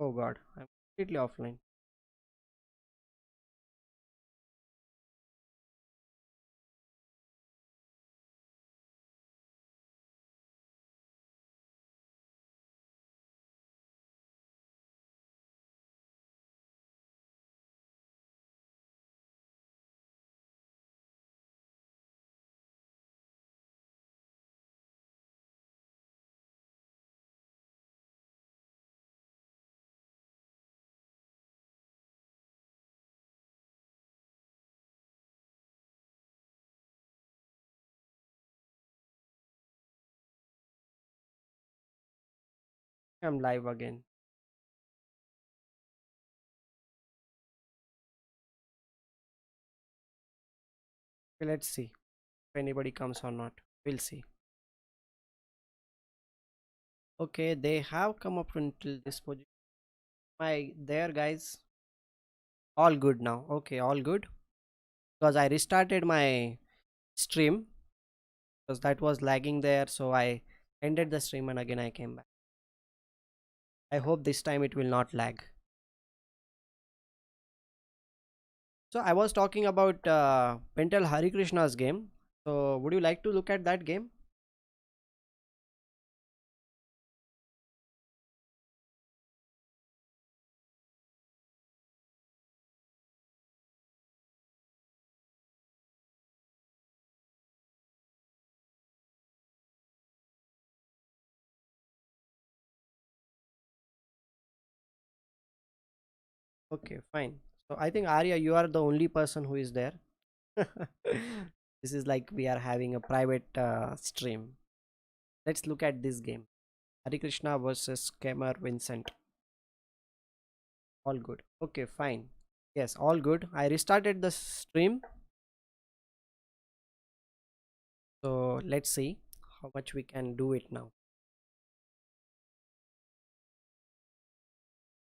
Oh god, I'm completely offline. I'm live again. Okay, let's see if anybody comes or not. We'll see. Okay, they have come up until this position. My there guys, all good now. Okay, all good. Because I restarted my stream because that was lagging there, so I ended the stream and again I came back. I hope this time it will not lag. So I was talking about Pentel Hari Krishna's game. So would you like to look at that game? Okay, fine. So I think Arya, you are the only person who is there. This is like we are having a private stream. Let's look at this game. Hari Krishna versus Kemar Vincent. All good. Okay, fine. Yes, all good. I restarted the stream. So let's see how much we can do it now.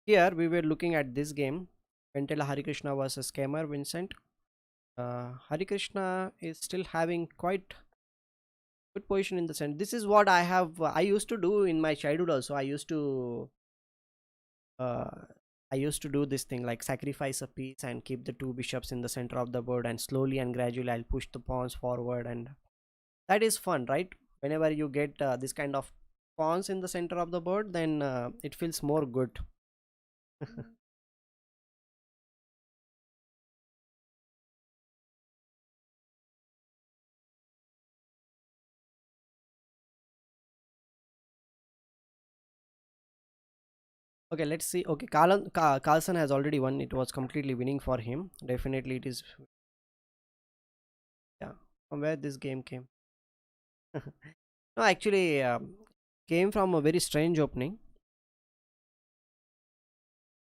Here we were looking at this game. Pentela Hari Krishna versus Kemar Vincent. Hari Krishna is still having quite good position in the center. This is what I used to do in my childhood also. Uh, I used to do this thing like sacrifice a piece and keep the two bishops in the center of the board, and slowly and gradually I'll push the pawns forward, and that is fun, right? Whenever you get this kind of pawns in the center of the board, then it feels more good. Okay, let's see. Okay, Carlson has already won. It was completely winning for him. Definitely, it is. Yeah, from where this game came. No, actually, came from a very strange opening.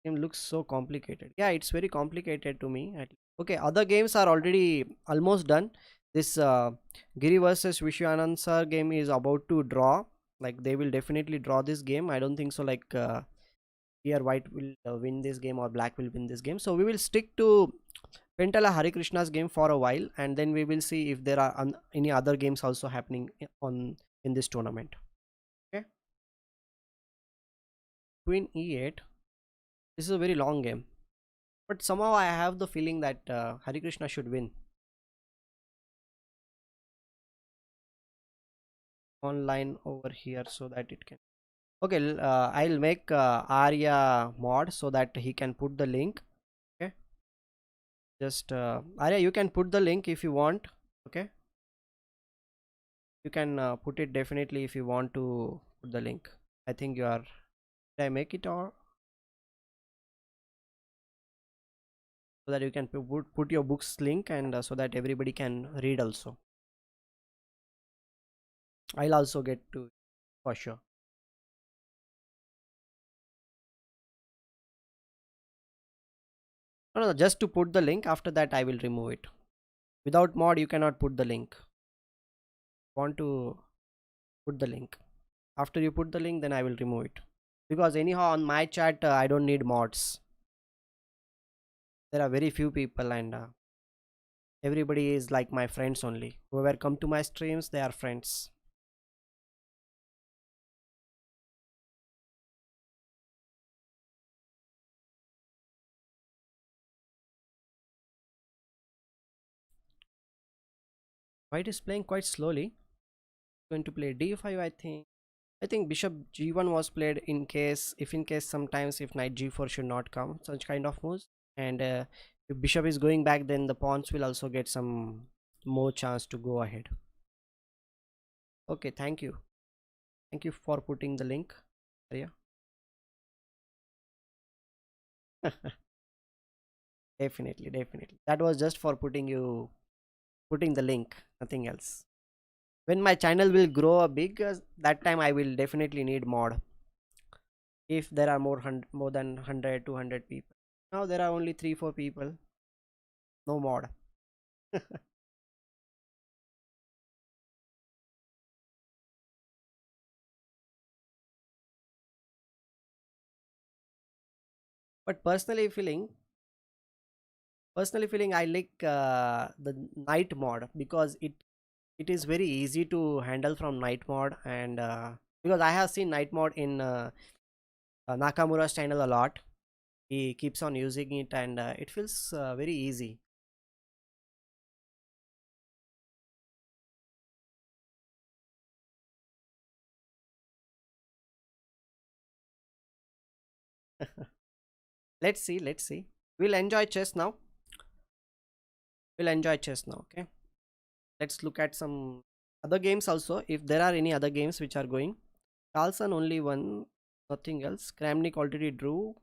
Game looks so complicated. Yeah, it's very complicated to me. Okay, other games are already almost done. This Giri versus Vishy Anand sir game is about to draw. Like they will definitely draw this game. I don't think so. Like here white will win this game or black will win this game. So we will stick to Pentala Hari Krishna's game for a while, and then we will see if there are any other games also happening on in this tournament. Okay, Queen E8. This is a very long game, but somehow I have the feeling that Hari Krishna should win online over here so that it can. Okay, I'll make Arya mod so that he can put the link. Okay, just Arya, you can put the link if you want. Okay, you can put it definitely if you want to put the link. I think you are. Did I make it, or so that you can put your books link, and so that everybody can read also. I'll also get to for sure. No, no, just to put the link. After that, I will remove it. Without mod, you cannot put the link. Want to put the link. After you put the link, then I will remove it. Because anyhow, on my chat, I don't need mods. There are very few people, and everybody is like my friends only. Whoever come to my streams, they are friends. White is playing quite slowly. Going to play d5, I think. I think bishop g1 was played in case, if in case sometimes if knight g4 should not come, such kind of moves. And if bishop is going back, then the pawns will also get some more chance to go ahead. Okay, thank you. Thank you for putting the link. Yeah. Definitely, definitely. That was just for putting the link, nothing else. When my channel will grow big, that time I will definitely need mod. If there are more than 100, 200 people. Now there are only 3, 4 people. No mod. But personally feeling I like the night mod, because it is very easy to handle from night mod. And because I have seen night mod in Nakamura's channel a lot. He keeps on using it, and it feels very easy. Let's see. We'll enjoy chess now. Okay, let's look at some other games also, if there are any other games which are going. Carlson only won, nothing else. Kramnik already drew.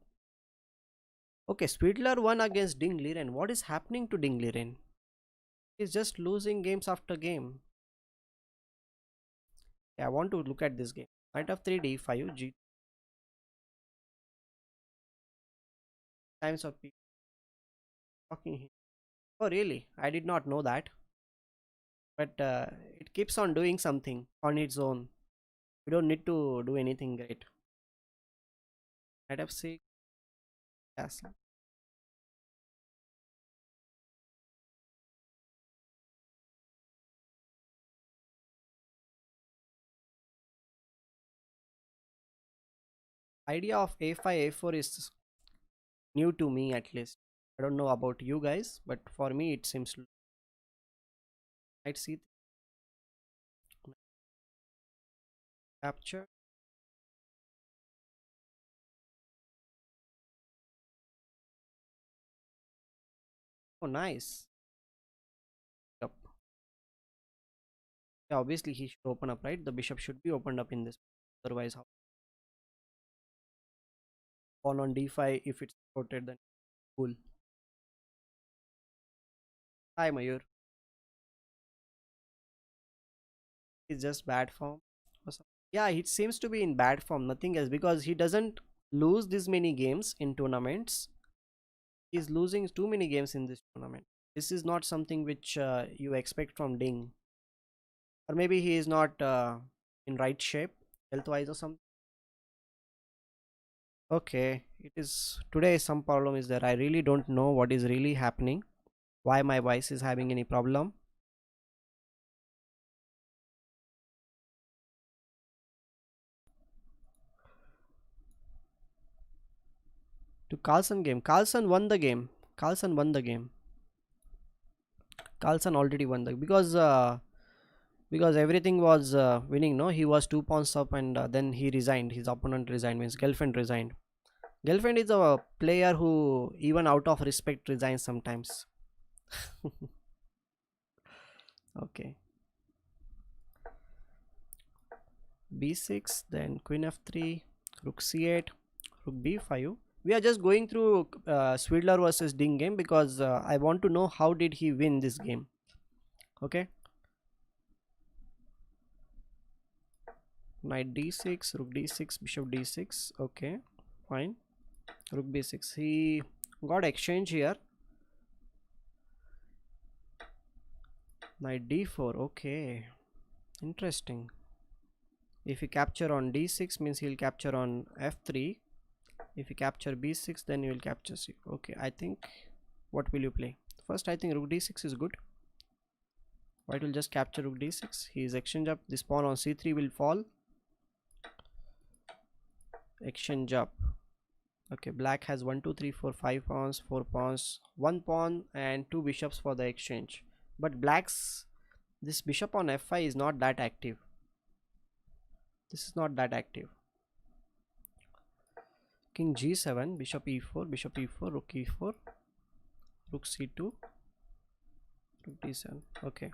Okay, Spidler won against Ding Liren. What is happening to Ding Liren? He's just losing games after game. Yeah, I want to look at this game. Knight of 3 d5 g times of people talking here. Oh really? I did not know that. But it keeps on doing something on its own. We don't need to do anything great. Knight of 6. Yes. Idea of a5 a4 is new to me, at least. I don't know about you guys, but for me it seems knight c capture. Oh nice. Yep. Yeah, obviously he should open up, right? The bishop should be opened up in this. Otherwise, how pawn on d5, if it's rotated, then cool. Hi Mayur. It's just bad form or something. Yeah, it seems to be in bad form, nothing else, because he doesn't lose this many games in tournaments. He's losing too many games in this tournament. This is not something which you expect from Ding. Or maybe he is not in right shape health wise or something. Okay, it is today some problem is there. I really don't know what is really happening, why my voice is having any problem. To Carlson game, Carlson won the game. Carlson already won the, because everything was winning. No, he was 2 pawns up, and then he resigned. His opponent resigned, means girlfriend resigned. Girlfriend is a player who even out of respect resigns sometimes. Okay, b6, then queen f3, rook c8, rook b5. We are just going through Swidler versus Ding game, because I want to know how did he win this game. Okay, knight d6, rook d6, bishop d6. Okay, fine. Rook b6, he got exchange here. Knight d4. Okay, interesting. If he capture on d6, means he'll capture on f3. If you capture b6, then you will capture c. Okay, I think, what will you play first? I think rook d6 is good. White will just capture rook d6. He is exchange up. This pawn on c3 will fall. Exchange up. Okay, black has 1 2 3 4 5 pawns, 4 pawns, 1 pawn, and 2 bishops for the exchange. But black's This bishop on f5 is not that active. This is not that active. King g7, bishop e4, bishop e4, rook e4, rook c2, rook d7. Okay,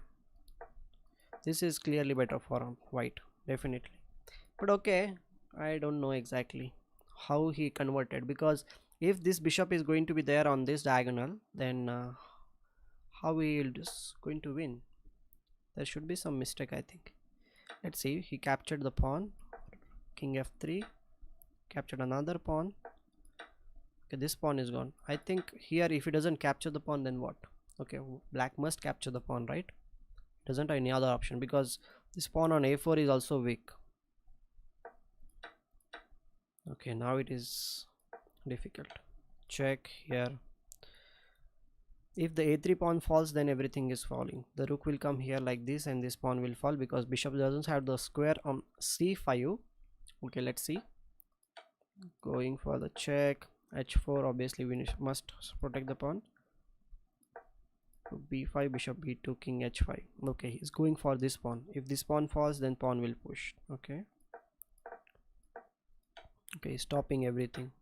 this is clearly better for white, definitely. But okay, I don't know exactly how he converted, because if this bishop is going to be there on this diagonal, then how he is just going to win? There should be some mistake, I think. Let's see. He captured the pawn, king f3, captured another pawn. Okay, this pawn is gone. I think here if he doesn't capture the pawn, then what? Okay, black must capture the pawn, right? Doesn't have any other option, because this pawn on a4 is also weak. Okay, now it is difficult. Check here. If the a3 pawn falls, then everything is falling. The rook will come here like this, and this pawn will fall because bishop doesn't have the square on c5. Okay, let's see. Going for the check. h4, obviously we must protect the pawn. b5, bishop b2, king h5. Okay, he's going for this pawn. If this pawn falls, then pawn will push. Okay, stopping everything.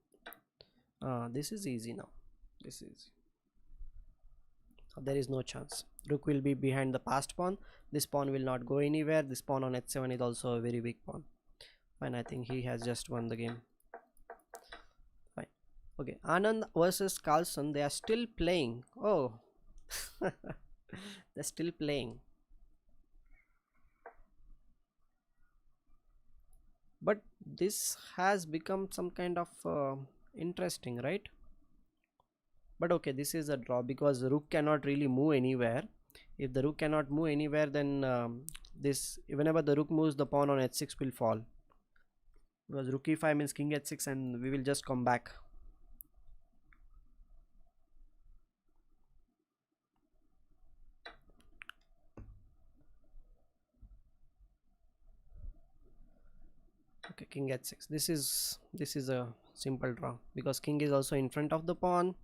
This is easy now. This is, there is no chance. Rook will be behind the passed pawn. This pawn will not go anywhere. This pawn on h7 is also a very big pawn. Fine, I think he has just won the game. Fine. Okay, Anand versus Carlson, they are still playing. Oh, they're still playing. But this has become some kind of interesting, right? But okay, this is a draw because the rook cannot really move anywhere. If the rook cannot move anywhere, then this, whenever the rook moves, the pawn on h6 will fall, because rook e5 means king h6, and we will just come back. Okay, king h6. This is a simple draw because king is also in front of the pawn,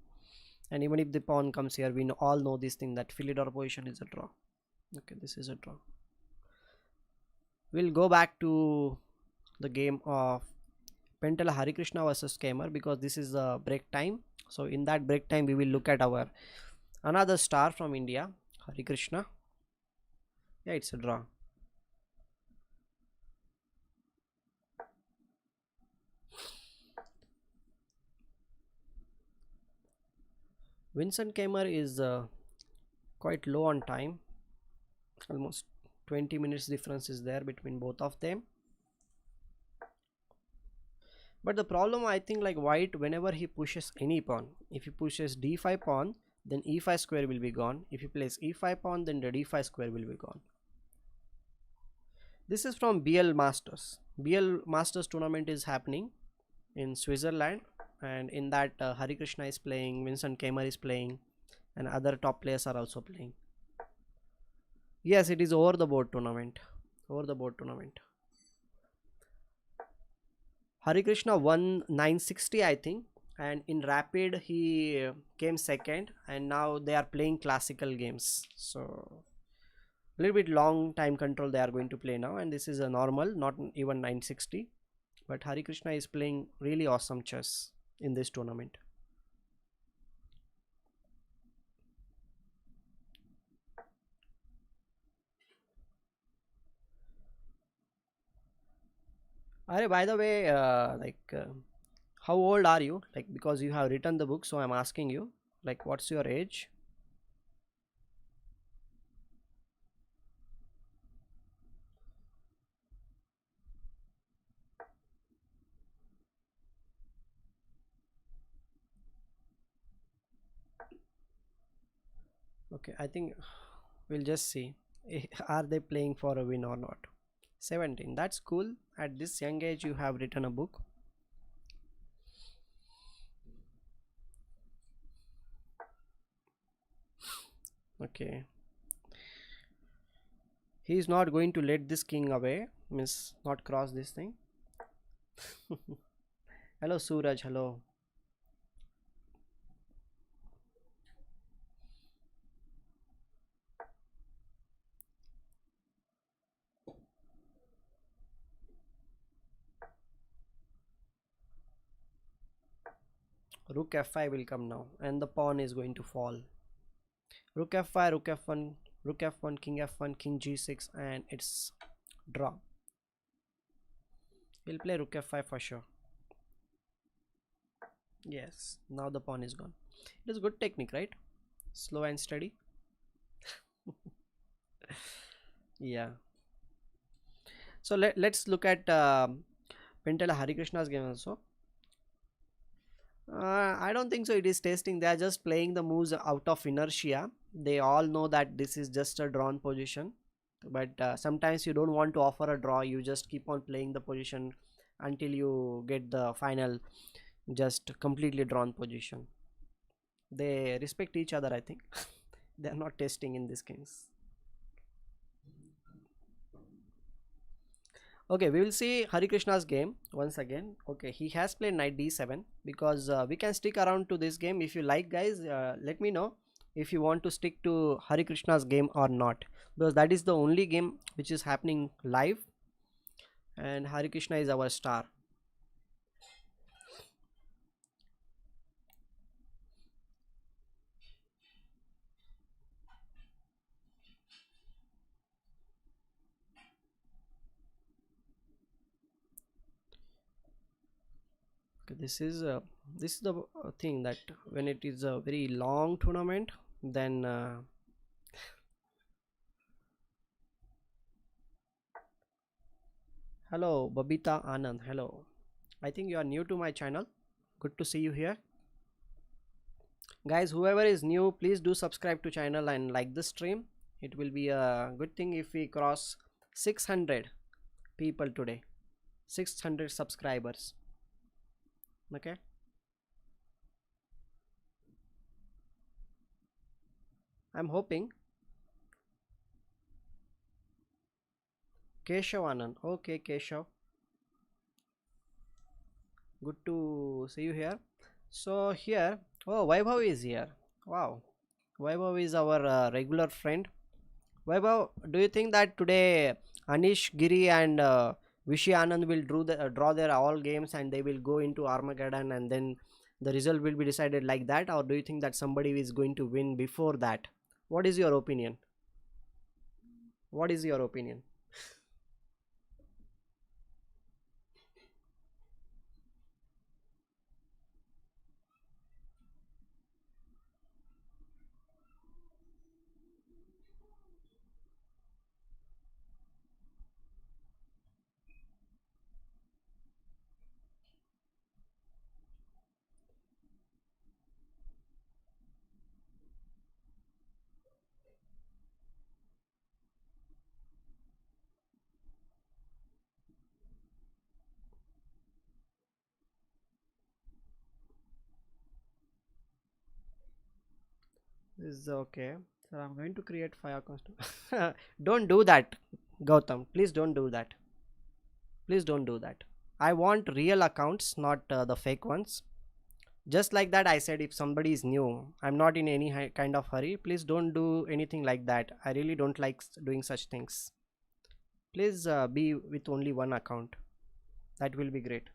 and even if the pawn comes here, we all know this thing that Philidor position is a draw. Okay, this is a draw. We'll go back to the game of Pentala Harikrishna versus Kamer, because this is the break time. So in that break time, we will look at our another star from India, Harikrishna. Yeah, it's a draw. Vincent Kamer is quite low on time. Almost 20 minutes difference is there between both of them. But the problem, I think, like white, whenever he pushes any pawn, if he pushes d5 pawn, then e5 square will be gone. If he plays e5 pawn, then the d5 square will be gone. This is from BL Masters. BL Masters tournament is happening in Switzerland, and in that Harikrishna is playing, Vincent Kamer is playing, and other top players are also playing. Yes, it is over the board tournament. Over the board tournament. Harikrishna won 960, I think, and in rapid he came second, and now they are playing classical games. So a little bit long time control they are going to play now, and this is a normal, not even 960. But Harikrishna is playing really awesome chess in this tournament. By the way, how old are you? Like, because you have written the book, so I'm asking you, like, what's your age? Okay, I think we'll just see. Are they playing for a win or not? 17. That's cool. At this young age, you have written a book. Okay. He is not going to let this king away, means not cross this thing. Hello, Suraj. Hello. Rook f5 will come now, and the pawn is going to fall. Rook f5, rook f1, rook f1, king f1, king g6, and it's draw. He'll play rook f5 for sure. Yes, now the pawn is gone. It is good technique, right? Slow and steady. Yeah. So let's look at Pentala Harikrishna's game also. I don't think so. It is testing. They are just playing the moves out of inertia. They all know that this is just a drawn position, but sometimes you don't want to offer a draw. You just keep on playing the position until you get the final, just completely drawn position. They respect each other, I think. They are not testing in this case. Okay, we will see Hari Krishna's game once again. Okay, he has played knight d7 because we can stick around to this game. If you like, guys, let me know if you want to stick to Hari Krishna's game or not, because that is the only game which is happening live, and Hari Krishna is our star. Okay, this is the thing that when it is a very long tournament, then hello Babita Anand, hello. I think you are new to my channel. Good to see you here. Guys, whoever is new, please do subscribe to channel and like the stream. It will be a good thing if we cross 600 people today. 600 subscribers. Okay. I'm hoping. Keshav Anand. Okay, Keshav. Good to see you here. So here, oh, Vaibhav is here. Wow. Vaibhav is our regular friend. Vaibhav, do you think that today Anish Giri and Vishy Anand will draw their all games and they will go into Armageddon and then the result will be decided like that, or do you think that somebody is going to win before that? What is your opinion? What is your opinion? Is okay. So I'm going to create 5 accounts. Don't do that, Gautam. Please don't do that. Please don't do that. I want real accounts, not the fake ones. Just like that, I said if somebody is new, I'm not in any kind of hurry. Please don't do anything like that. I really don't like doing such things. Please be with only one account. That will be great.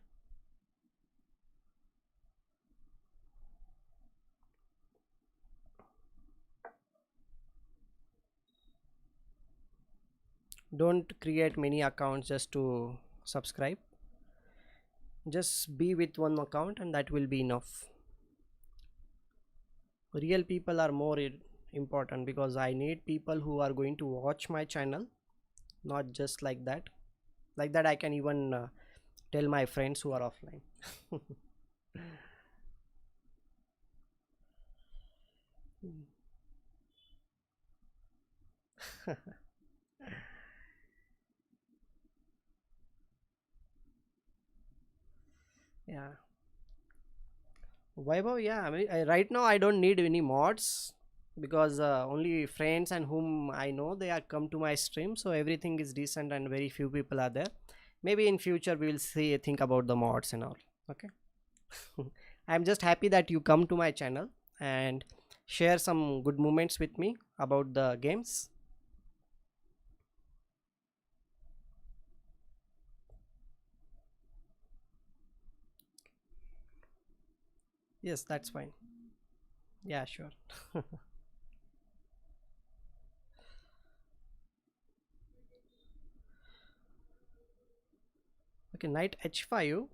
Don't create many accounts just to subscribe. Just be with one account and that will be enough. Real people are more important because I need people who are going to watch my channel, not just like that. Like that I can even tell my friends who are offline. Yeah. Vaibhav, yeah, I mean, right now I don't need any mods because only friends and whom I know they are come to my stream, so everything is decent and very few people are there. Maybe in future we will see think about the mods and all. Okay. I'm just happy that you come to my channel and share some good moments with me about the games. Yes, that's fine. Yeah, sure. Okay, knight h5.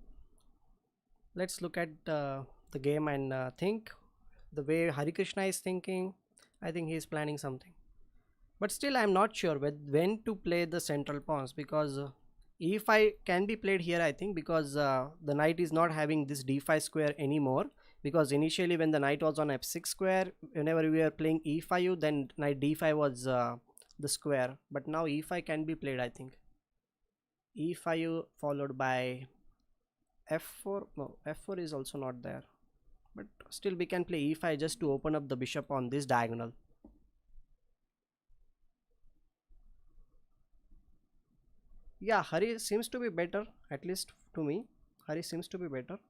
Let's look at the game and think the way Hari Krishna is thinking. I think he is planning something. But still, I'm not sure when to play the central pawns, because e5 can be played here, I think, because the knight is not having this d5 square anymore. Because initially, when the knight was on f6 square, whenever we were playing e5, then knight d5 was the square. But now e5 can be played, I think. E5 followed by f4. No, f4 is also not there. But still, we can play e5 just to open up the bishop on this diagonal. Yeah, Hari seems to be better, at least to me. Hari seems to be better.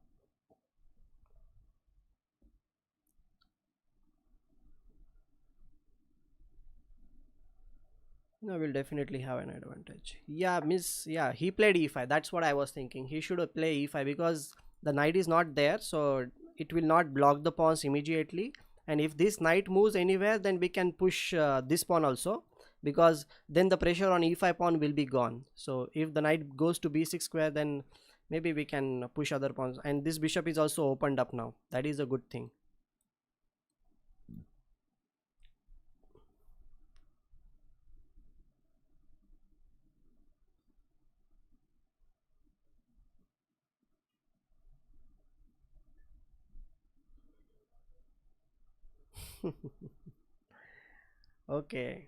No, we'll definitely have an advantage. Yeah, miss. Yeah, he played e5. That's what I was thinking. He should have played e5 because the knight is not there, so it will not block the pawns immediately. And if this knight moves anywhere, then we can push this pawn also, because then the pressure on e5 pawn will be gone. So if the knight goes to b6 square, then maybe we can push other pawns. And this bishop is also opened up now. That is a good thing. Okay.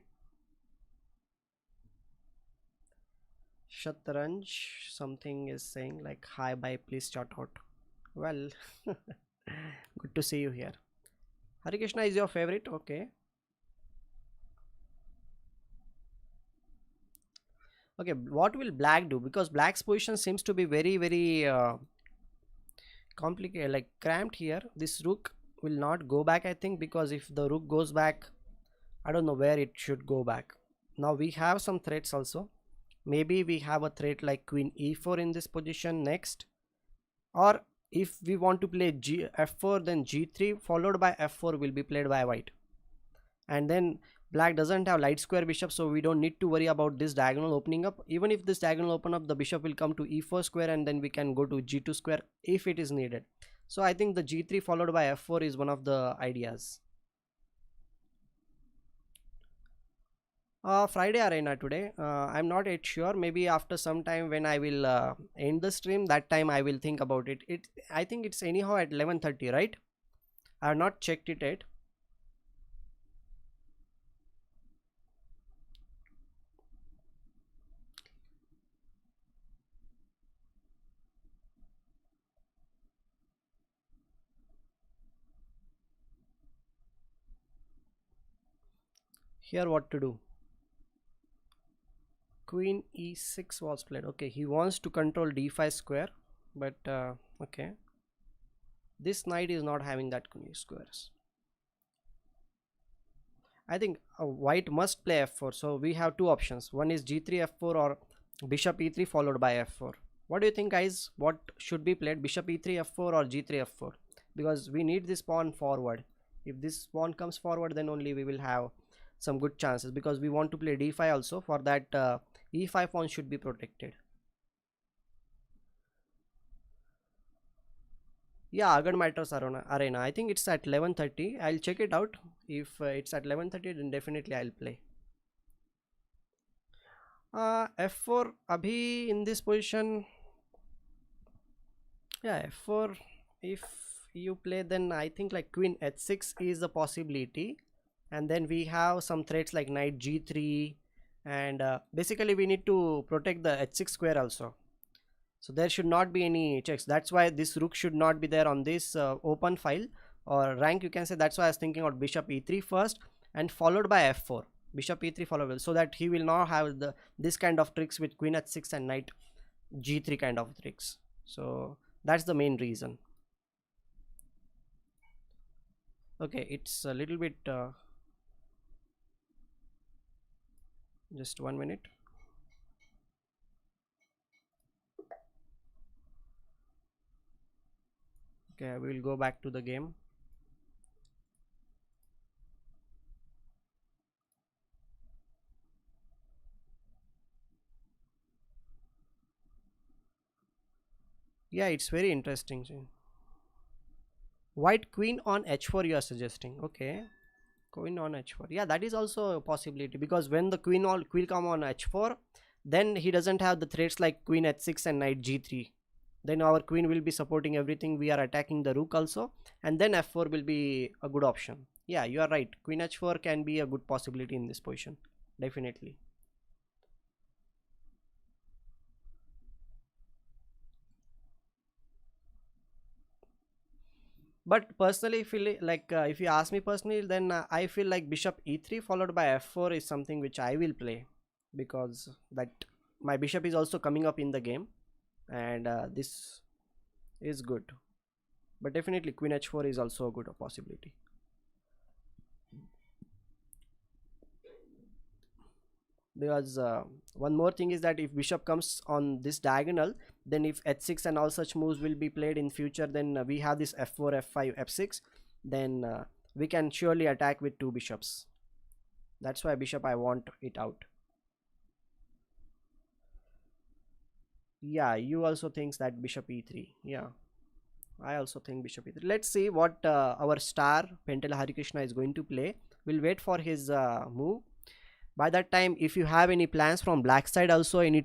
Shatranj, something is saying like, hi, bye, please chat out. Well, good to see you here. Hari Krishna is your favorite? Okay. Okay, what will black do? Because black's position seems to be very, very complicated, like cramped here. This rook will not go back, I think, because if the rook goes back, I don't know where it should go back. Now we have some threats also. Maybe we have a threat like queen e4 in this position next. Or if we want to play f4, then g3 followed by f4 will be played by white. And then black doesn't have light square bishop, so we don't need to worry about this diagonal opening up. Even if this diagonal open up, the bishop will come to e4 square, and then we can go to g2 square if it is needed. So I think the g3 followed by f4 is one of the ideas. Friday arena today. I'm not yet sure. Maybe after some time when I will end the stream, that time I will think about it. I think it's anyhow at 11:30, right? I have not checked it yet. Here, what to do? Queen e6 was played. Okay, he wants to control d5 square, but okay. This knight is not having that queen squares. I think white must play f4. So we have two options. One is g3 f4 or bishop e3 followed by f4. What do you think, guys? What should be played? Bishop e3 f4 or g3 f4? Because we need this pawn forward. If this pawn comes forward, then only we will have some good chances, because we want to play d5 also. For that, e5 pawn should be protected. Yeah, Agan Matters Arena. I think it's at 11:30. I'll check it out. If it's at 11:30, then definitely I'll play. F4 abhi in this position. Yeah, f4. If you play, then I think like queen h6 is a possibility, and then we have some threats like knight g3, and basically we need to protect the h6 square also. So there should not be any checks. That's why this rook should not be there on this open file or rank, you can say. That's why I was thinking about bishop e3 first and followed by f4. Bishop e3 followed, so that he will not have this kind of tricks with queen h6 and knight g3 kind of tricks. So that's the main reason. Okay, it's a little bit just 1 minute. Okay, we will go back to the game. Yeah, it's very interesting. White queen on h4 you are suggesting. Okay, queen on h4. Yeah, that is also a possibility, because when the queen will come on h4, then he doesn't have the threats like queen h6 and knight g3. Then our queen will be supporting everything. We are attacking the rook also, and then f4 will be a good option. Yeah, you are right. Queen h4 can be a good possibility in this position. Definitely. But personally, feel like if you ask me personally, then I feel like bishop e3 followed by f4 is something which I will play, because that my bishop is also coming up in the game, and this is good. But definitely queen h4 is also a good possibility. Because one more thing is that if bishop comes on this diagonal, then if h6 and all such moves will be played in future, then we have this f4 f5 f6, then we can surely attack with two bishops. That's why bishop I want it out. Yeah, you also thinks that bishop e3. Yeah, I also think bishop e3. Let's see what our star Pentala Harikrishna is going to play. We'll wait for his move. By that time, if you have any plans from black side, also any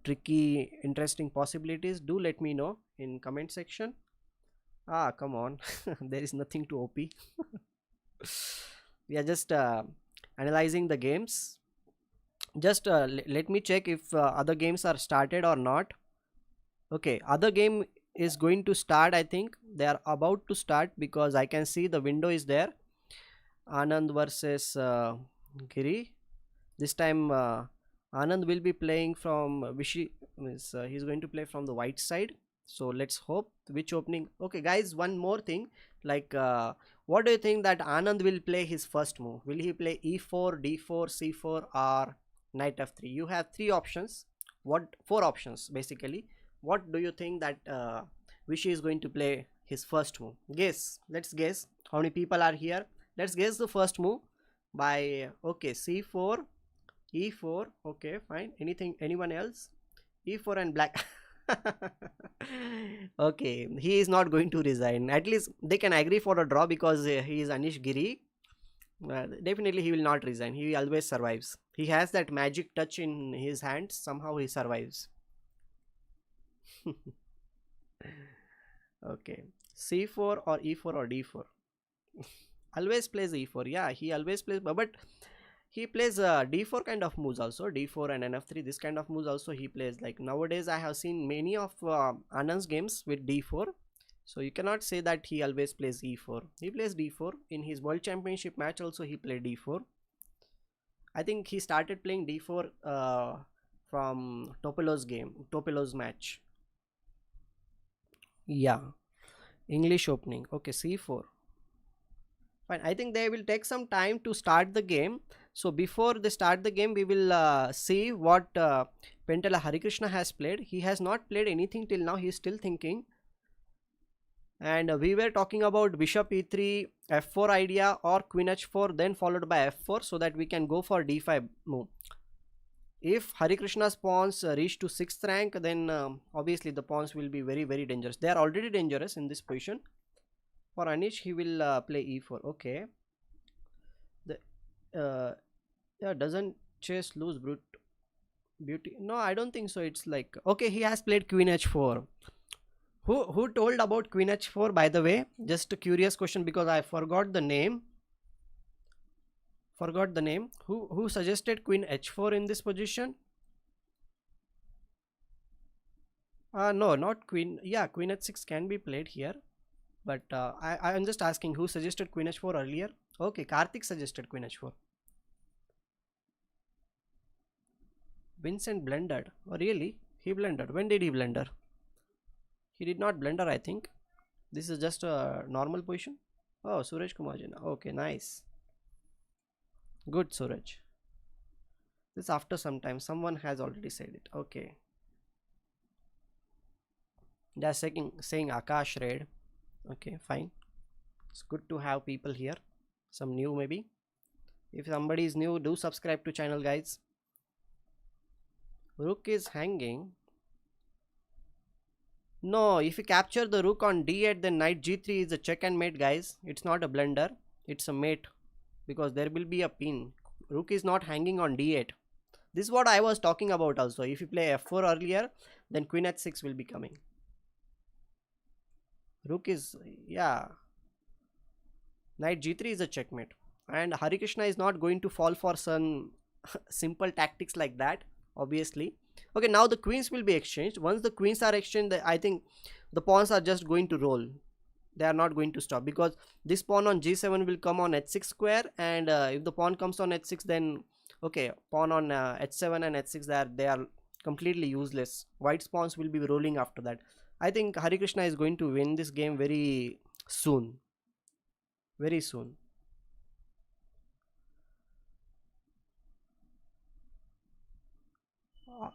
tricky interesting possibilities, do let me know in comment section. Ah, come on. There is nothing to op. We are just analyzing the games. Just let me check if other games are started or not. Okay, other game is going to start. I think they are about to start, because I can see the window is there. Anand versus Giri. This time Anand will be playing from Vishy. He's going to play from the white side. So let's hope which opening. Okay, guys, one more thing. Like, what do you think that Anand will play his first move? Will he play e4, d4, c4, or knight f3? You have three options. What four options basically? What do you think that Vishy is going to play his first move? Guess. Let's guess. How many people are here? Let's guess the first move by okay c4 e4. Okay, fine. Anyone else? e4 and black. Okay, he is not going to resign. At least they can agree for a draw, because he is Anish Giri. Definitely he will not resign. He always survives. He has that magic touch in his hands. Somehow he survives. Okay, c4 or e4 or d4. Always plays e4. Yeah, he always plays, but he plays d4 kind of moves also. D4 and nf3, this kind of moves also he plays. Like nowadays I have seen many of Anand's games with d4. So you cannot say that he always plays e4. He plays d4 in his world championship match also. He played d4. I think he started playing d4 from Topelo's match. Yeah, English opening. Okay, c4. Fine. I think they will take some time to start the game. So before they start the game, we will see what Pentala Harikrishna has played. He has not played anything till now. He is still thinking. And we were talking about bishop e3, f4 idea, or queen h4, then followed by f4, so that we can go for d5 move. If Harikrishna's pawns reach to 6th rank, then obviously the pawns will be very, very dangerous. They are already dangerous in this position. For Anish, he will play e4. Okay. The yeah, doesn't chess lose brute beauty? No, I don't think so. It's like, okay, he has played queen h4. Who told about queen h4, by the way? Just a curious question, because I forgot the name. Who suggested queen h4 in this position? No, not queen. Yeah, queen h6 can be played here. But I'm just asking who suggested queen h4 earlier. Okay, Karthik suggested queen h4. Vincent blundered. Oh, really? He blundered. When did he blunder? He did not blunder, I think. This is just a normal position. Oh, Suraj Kumar Jina. Okay, nice. Good, Suraj. This after some time. Someone has already said it. Okay. They are saying Akash Red. Okay, fine. It's good to have people here. Some new maybe. If somebody is new, do subscribe to channel, guys. Rook is hanging. No, if you capture the rook on d8, then knight g3 is a check and mate, guys. It's not a blunder. It's a mate because there will be a pin. Rook is not hanging on d8. This is what I was talking about also. If you play f4 earlier, then queen h6 will be coming. Rook is, yeah. Knight g3 is a checkmate. And Hari Krishna is not going to fall for some simple tactics like that, obviously. Okay, now the queens will be exchanged. Once the queens are exchanged, I think the pawns are just going to roll. They are not going to stop because this pawn on g7 will come on h6 square, and if the pawn comes on h6, then okay, pawn on h7 and h6, they are completely useless. White's pawns will be rolling after that. I think Hari Krishna is going to win this game very soon. Very soon.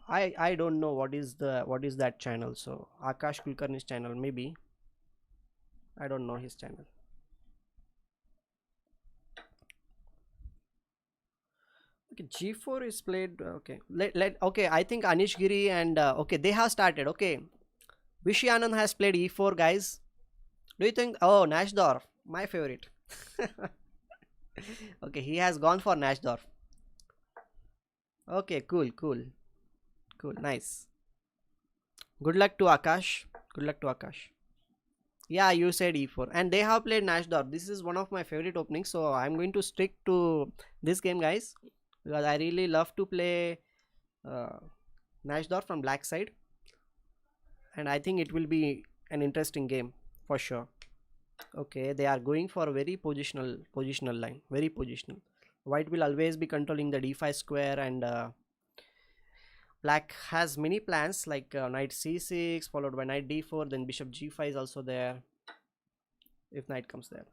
I don't know what is that channel. So Akash Kulkarni's channel maybe. I don't know his channel. Okay, g4 is played. Okay, okay. I think Anish Giri and okay, they have started. Okay, Vishy Anand has played e4, guys. Do you think? Oh, Nashdorf, my favorite. Okay, he has gone for Nashdorf. Okay, cool, cool, cool, nice. Good luck to Akash. Good luck to Akash. Yeah, you said e4, and they have played Nashdorf. This is one of my favorite openings, so I'm going to stick to this game, guys, because I really love to play uh, Nashdorf from black side, and I think it will be an interesting game for sure. Okay, they are going for a very positional line, very positional. White will always be controlling the d5 square, and black has many plans like knight c6 followed by knight d4, then bishop g5 is also there if knight comes there.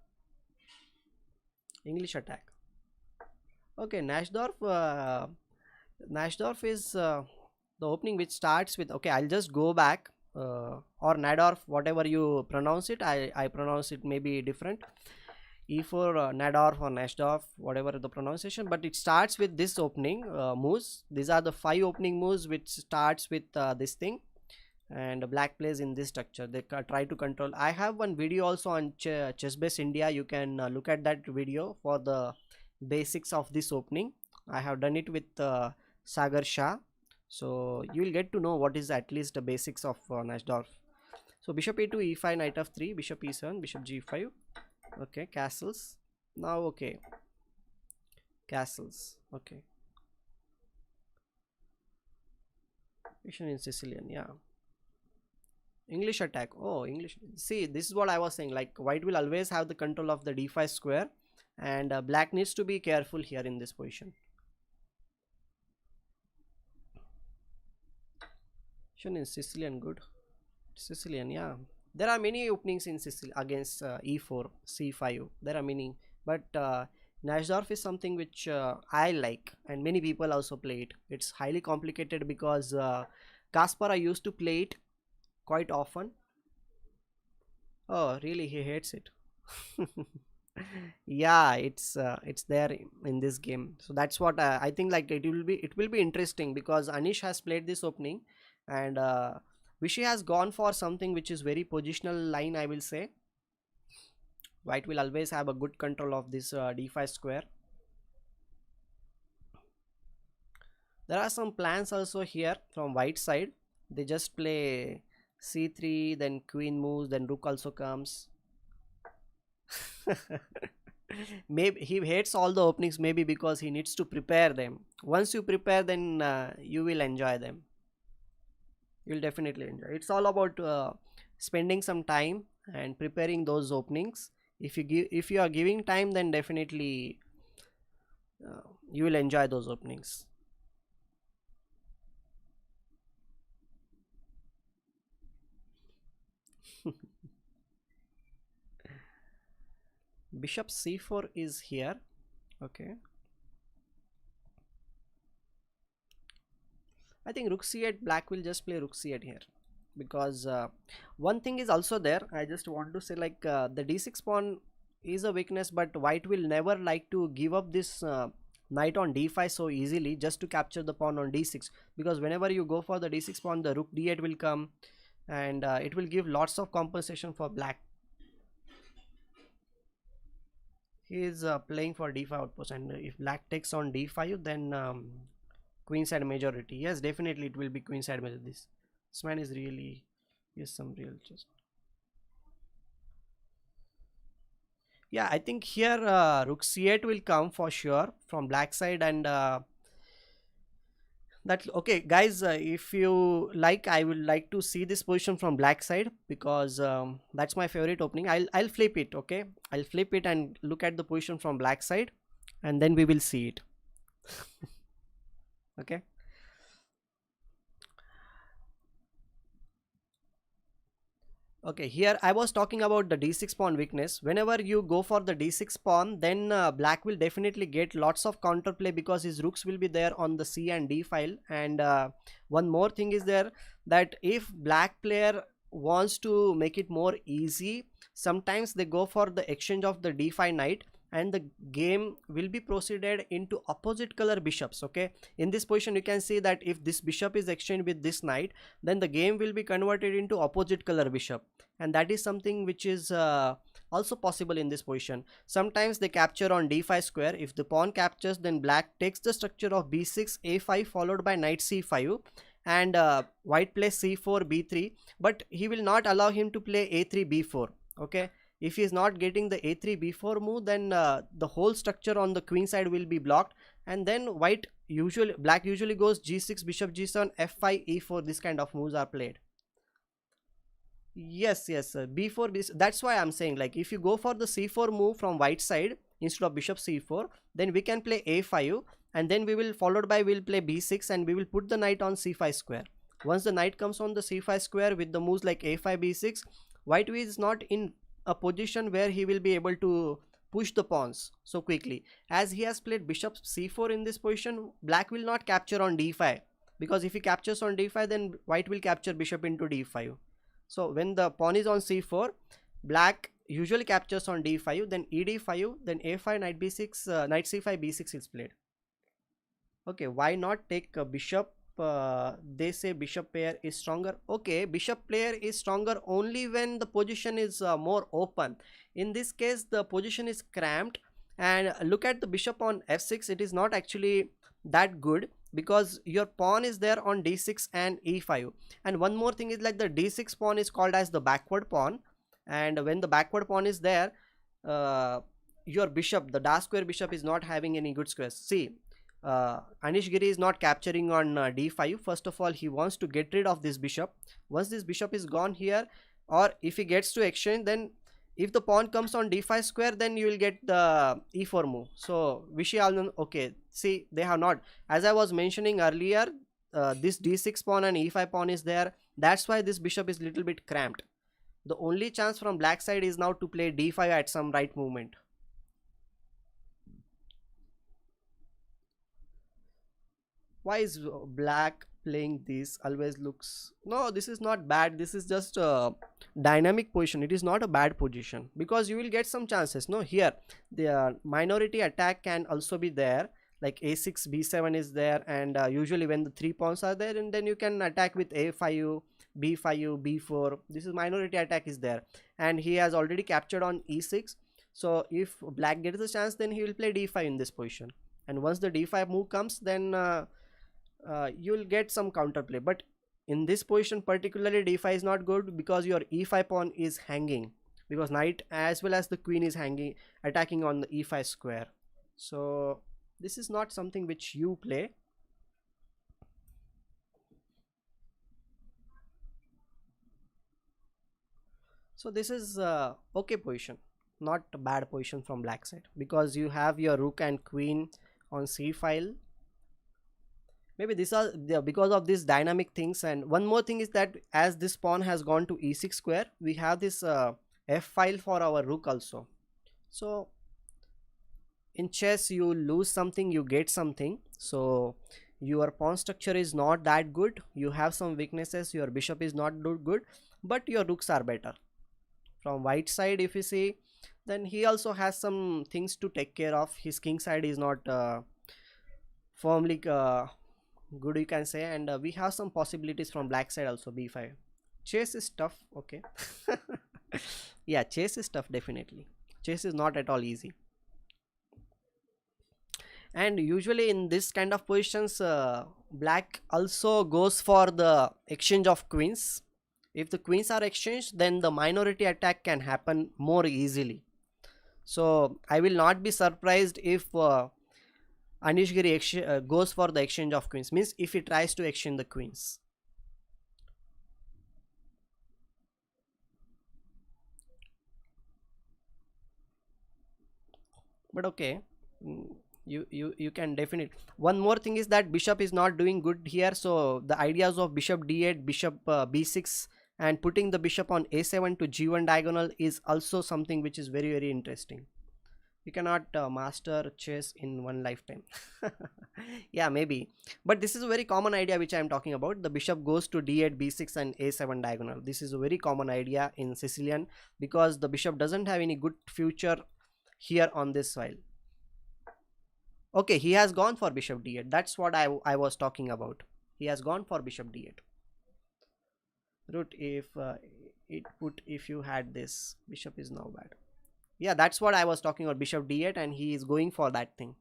English attack. Okay, Nashdorf is the opening which starts with, okay, I'll just go back, or Nadorf, whatever you pronounce it. I pronounce it maybe different. E4, Nadorf or Nashdorf, whatever the pronunciation, but it starts with this opening moves. These are the 5 opening moves which starts with this thing, and black plays in this structure. They try to control. I have one video also on Chessbase India. You can look at that video for the basics of this opening. I have done it with Sagar Shah, so you will get to know what is at least the basics of Nashdorf. So bishop a2, e5, knight f3, bishop e7, bishop g5. Okay, castles. Now okay, castles. Okay, mission in Sicilian. Yeah, English attack. Oh, English. See, this is what I was saying. Like white will always have the control of the d5 square, and black needs to be careful here in this position. Mission in Sicilian, good. Sicilian, yeah. There are many openings in Sicily against e4, c5. There are many, but Nashdorf is something which I like, and many people also play it. It's highly complicated because Kaspar I used to play it quite often. Oh, really? He hates it. Yeah, it's there in this game, so that's what I think. Like it will be interesting because Anish has played this opening, and Vishy has gone for something which is very positional line, I will say. White will always have a good control of this d5 square. There are some plans also here from white side. They just play c3, then queen moves, then rook also comes. Maybe he hates all the openings, maybe because he needs to prepare them. Once you prepare, then you will enjoy them. You'll definitely enjoy. It's all about spending some time and preparing those openings. If you are giving time, then definitely you will enjoy those openings. Bishop c4 is here. Okay, I think rook c8, black will just play rook c8 here. because one thing is also there. I just want to say, like, the d6 pawn is a weakness, but white will never like to give up this knight on d5 so easily just to capture the pawn on d6, because whenever you go for the d6 pawn, the rook d8 will come, and it will give lots of compensation for black. He is playing for d5 outpost, and if black takes on d5, then queenside majority. Yes, definitely it will be queenside majority. This man is really, yes, some real just. Yeah, I think here rook c8 will come for sure from black side, and that, okay guys, if you like, I would like to see this position from black side, because that's my favorite opening. I'll flip it. Okay, I'll flip it and look at the position from black side, and then we will see it. Okay. Okay, here I was talking about the d6 pawn weakness. Whenever you go for the d6 pawn, then black will definitely get lots of counterplay, because his rooks will be there on the c and d file. And one more thing is there, that if black player wants to make it more easy, sometimes they go for the exchange of the d5 knight, and the game will be proceeded into opposite color bishops. Okay, in this position you can see that if this bishop is exchanged with this knight, then the game will be converted into opposite color bishop, and that is something which is also possible in this position. Sometimes they capture on d5 square. If the pawn captures, then black takes the structure of b6 a5 followed by knight c5, and white plays c4 b3, but he will not allow him to play a3 b4. Okay, if he is not getting the a3 b4 move, then the whole structure on the queen side will be blocked, and then black usually goes g6 bishop g7 f5 e4. This kind of moves are played. Yes, yes, b4 that's why I'm saying, like, if you go for the c4 move from white side instead of bishop c4, then we can play a5, and then we will followed by we'll play b6, and we will put the knight on c5 square. Once the knight comes on the c5 square with the moves like a5 b6, white is not in a position where he will be able to push the pawns so quickly. As he has played bishop c4 in this position, black will not capture on d5, because if he captures on d5, then white will capture bishop into d5. So when the pawn is on c4, black usually captures on d5, then ed5, then a5, knight b6, knight c5 b6 is played. Okay, why not take a bishop? They say bishop pair is stronger. Okay, bishop player is stronger only when the position is more open. In this case, the position is cramped, and look at the bishop on f6. It is not actually that good, because your pawn is there on d6 and e5. And one more thing is, like, the d6 pawn is called as the backward pawn, and when the backward pawn is there, your bishop, the dark square bishop, is not having any good squares. See, Anish Giri is not capturing on d5. First of all, he wants to get rid of this bishop. Once this bishop is gone here, or if he gets to exchange, then if the pawn comes on d5 square, then you will get the e4 move. So Vishy Anand, okay, see, they have not, as I was mentioning earlier, this d6 pawn and e5 pawn is there. That's why this bishop is little bit cramped. The only chance from black side is now to play d5 at some right movement. Why is black playing this? Always looks, no, this is not bad. This is just a dynamic position. It is not a bad position, because you will get some chances. No, here the minority attack can also be there, like a6 b7 is there, and usually when the three pawns are there, and then you can attack with a5 b5 b4. This is minority attack is there, and he has already captured on e6. So if black gets the chance, then he will play d5 in this position, and once the d5 move comes, then you'll get some counterplay. But in this position particularly, d5 is not good, because your e5 pawn is hanging, because knight as well as the queen is hanging, attacking on the e5 square. So this is not something which you play. So this is okay position, not a bad position from black side, because you have your rook and queen on c file. Maybe these are because of these dynamic things. And one more thing is that as this pawn has gone to e6 square, we have this f file for our rook also. So in chess, you lose something, you get something. So your pawn structure is not that good, you have some weaknesses, your bishop is not good, but your rooks are better. From white side, if you see, then he also has some things to take care of. His king side is not firmly good, you can say, and we have some possibilities from black side also. B5 chase is tough. Okay. Yeah, chase is tough, definitely. Chase is not at all easy, and usually in this kind of positions, black also goes for the exchange of queens. If the queens are exchanged, then the minority attack can happen more easily. So I will not be surprised if Anish Giri goes for the exchange of queens, means if he tries to exchange the queens. But okay, mm, you can definitely. One more thing is that bishop is not doing good here, so the ideas of bishop d8, bishop b6, and putting the bishop on a7 to g1 diagonal is also something which is very interesting. You cannot master chess in one lifetime. Yeah, maybe, but this is a very common idea which I am talking about. The bishop goes to d8, b6 and a7 diagonal. This is a very common idea in Sicilian, because the bishop doesn't have any good future here on this file. Okay, he has gone for bishop d8. That's what I was talking about. He has gone for bishop d8. Root if if you had this, bishop is now bad. Yeah, that's what I was talking about, bishop d8, and he is going for that thing.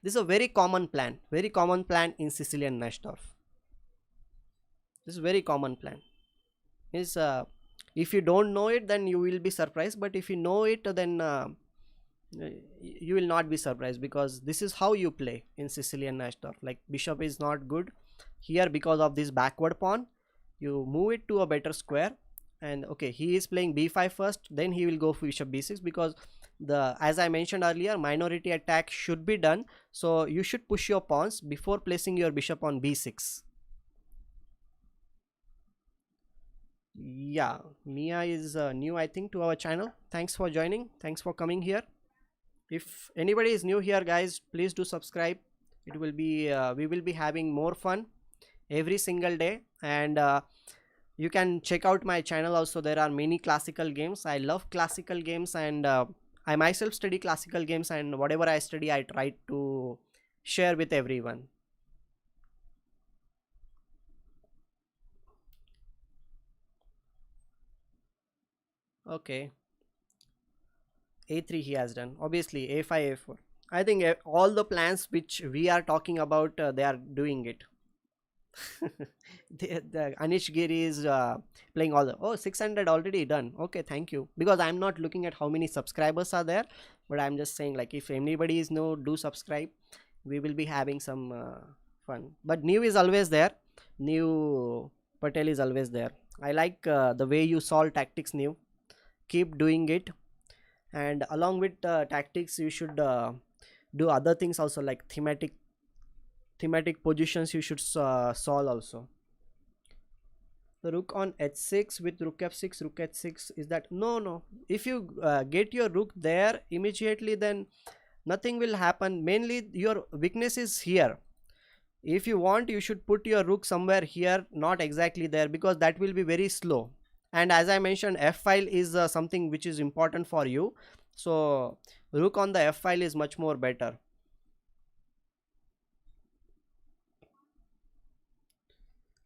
This is a very common plan in Sicilian Najdorf. This is very common plan. Is if you don't know it, then you will be surprised, but if you know it, then you will not be surprised, because this is how you play in Sicilian Najdorf. Like, bishop is not good here because of this backward pawn. You move it to a better square, and okay, he is playing b5 first, then he will go for bishop b6, because the, as I mentioned earlier, minority attack should be done, so you should push your pawns before placing your bishop on b6. Yeah, Mia is new, I think, to our channel. Thanks for joining, thanks for coming here. If anybody is new here, guys, please do subscribe. It will be we will be having more fun every single day, and you can check out my channel also. There are many classical games. I love classical games, and I myself study classical games, and whatever I study, I try to share with everyone. Okay, a3 he has done. Obviously a5, a4. I think all the plans which we are talking about, they are doing it. The Anish Giri is playing all the, oh, 600 already done. Okay, thank you, because I'm not looking at how many subscribers are there, but I'm just saying, like, if anybody is new, do subscribe. We will be having some fun, but new is always there. New Patel is always there. I like the way you solve tactics. New, keep doing it, and along with tactics, you should do other things also, like thematic positions you should solve also. The rook on h6 with rook f6, rook h6, is that, no, if you get your rook there immediately, then nothing will happen. Mainly your weakness is here. If you want, you should put your rook somewhere here, not exactly there, because that will be very slow. And as I mentioned, f file is something which is important for you, so rook on the f file is much more better.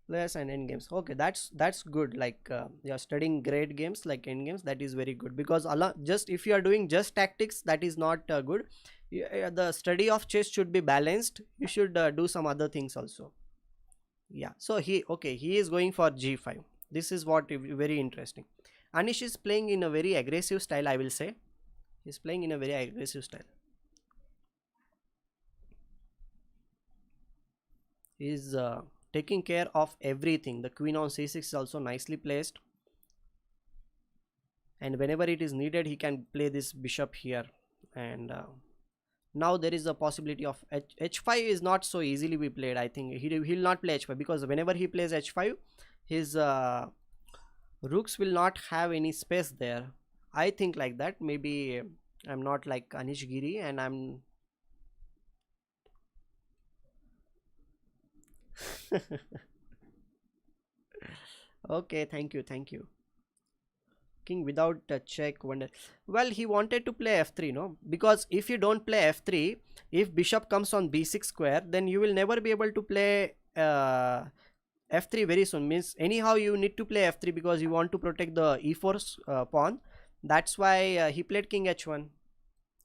Players and end games. Okay, that's good. Like, you're studying great games like end games. That is very good, because just if you are doing just tactics, that is not good. The study of chess should be balanced. You should do some other things also. Yeah, so he is going for g5. This is what very interesting. Anish is playing in a very aggressive style, I will say. He's playing in a very aggressive style. He's taking care of everything. The queen on c6 is also nicely placed, and whenever it is needed, he can play this bishop here. And now there is a possibility of h5 is not so easily be played. I think he'll not play h5, because whenever he plays h5, his rooks will not have any space there. I think like that. Maybe I'm not like Anish Giri, and I'm Okay, thank you, thank you. King without a check, wonder. Well, he wanted to play f3, no? Because if you don't play f3, if bishop comes on b6 square, then you will never be able to play f3 very soon. Means anyhow you need to play f3 because you want to protect the e4 pawn. That's why he played king h1.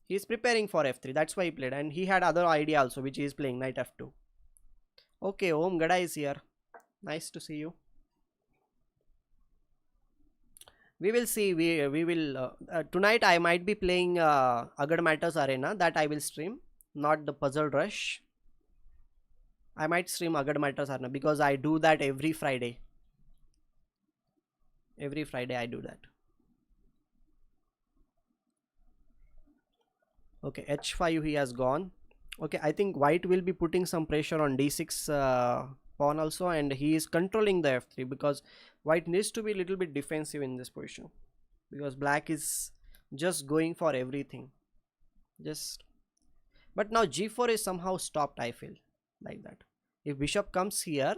He is preparing for f3. That's why he played, and he had other idea also, which he is playing knight f2. Okay, Om Gada is here. Nice to see you. We will see. We will tonight. I might be playing Agad Matters Arena. That I will stream, not the Puzzle Rush. I might stream Agad Matters Arena because I do that every Friday. Every Friday I do that. Okay, h5 he has gone. Okay, I think white will be putting some pressure on d6 pawn also, and he is controlling the f3 because white needs to be a little bit defensive in this position because black is just going for everything. Just, but now g4 is somehow stopped, I feel like that. If bishop comes here,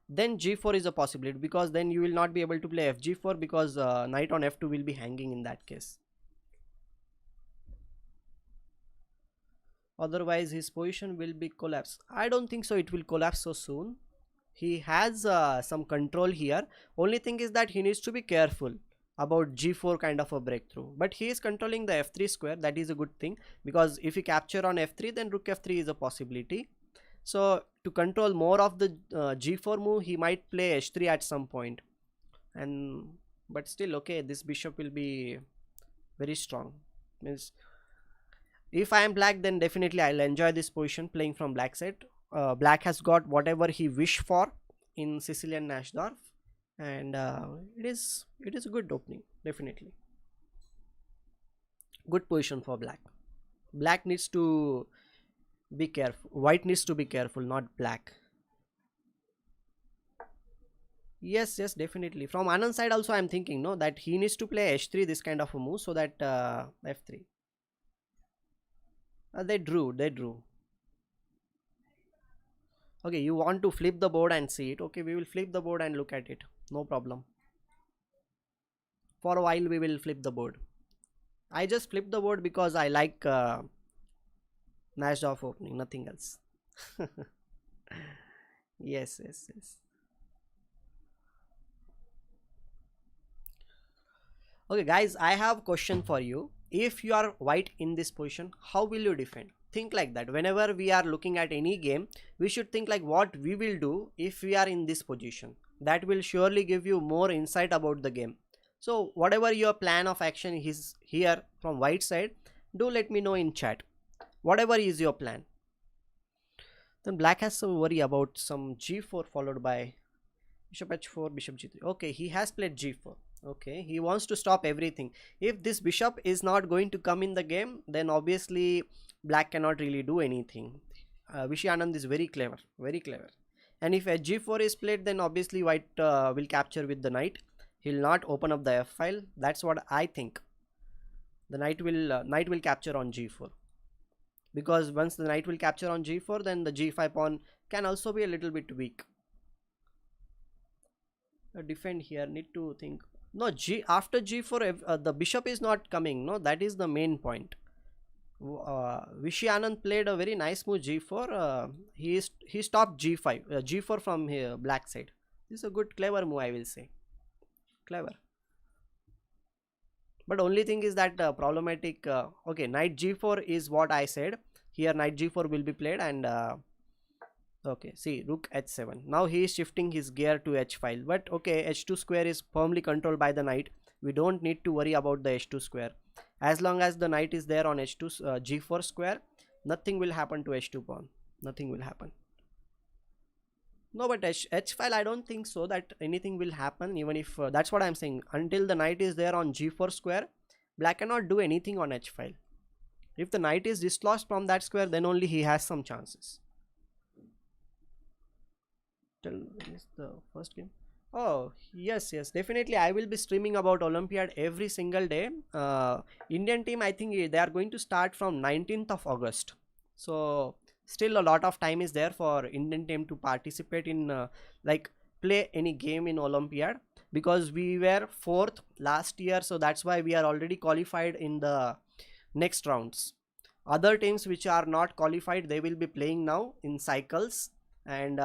then g4 is a possibility because then you will not be able to play fg4 because knight on f2 will be hanging in that case. Otherwise his position will be collapsed. I don't think so it will collapse so soon. He has some control here. Only thing is that he needs to be careful about g4 kind of a breakthrough, but he is controlling the f3 square. That is a good thing because if he capture on f3, then rook f3 is a possibility. So to control more of the g4 move, he might play h3 at some point, and but still okay, this bishop will be very strong. Means if I am black, then definitely I'll enjoy this position playing from black side. Black has got whatever he wished for in Sicilian Nashdorf, and it is a good opening. Definitely good position for black. Black needs to be careful. White needs to be careful, not black. Yes, yes, definitely. From Anand side also, I'm thinking no that he needs to play h3 this kind of a move so that f3. They drew. They drew. Okay, you want to flip the board and see it. Okay, we will flip the board and look at it. No problem. For a while, we will flip the board. I just flipped the board because I like Nasdaq opening, nothing else. Yes, yes, yes. Okay, guys, I have question for you. If you are white in this position, how will you defend? Think like that. Whenever we are looking at any game, we should think like what we will do if we are in this position. That will surely give you more insight about the game. So whatever your plan of action is here from white side, do let me know in chat. Whatever is your plan. Then black has some worry about some g4 followed by bishop h4, bishop g3. Okay, he has played g4. Okay, he wants to stop everything. If this bishop is not going to come in the game, then obviously black cannot really do anything. Vishy Anand is very clever, very clever. And if g4 is played, then obviously white will capture with the knight. He'll not open up the f file. That's what I think. The knight will capture on g4, because once the knight will capture on g4, then the g5 pawn can also be a little bit weak. Defend here, need to think. No, after g4 the bishop is not coming. No, that is the main point. Vishy Anand played a very nice move g4. He stopped g5 g4 from here black side. This is a good clever move, I will say. Clever. But only thing is that problematic. Okay, knight g4 is what I said. Here knight g4 will be played, and okay, see, rook h7. Now he is shifting his gear to h file, but okay, h2 square is firmly controlled by the knight. We don't need to worry about the h2 square. As long as the knight is there on h2 g4 square, nothing will happen to h2 pawn. Nothing will happen. No, but h file, I don't think so that anything will happen. Even if that's what I'm saying. Until the knight is there on g4 square, black cannot do anything on h file. If the knight is dislodged from that square, then only he has some chances. Is the first game? Oh yes, yes, definitely I will be streaming about Olympiad every single day. Indian team, I think they are going to start from 19th of August. So still a lot of time is there for Indian team to participate in like play any game in Olympiad, because we were fourth last year, so that's why we are already qualified in the next rounds. Other teams which are not qualified, they will be playing now in cycles, and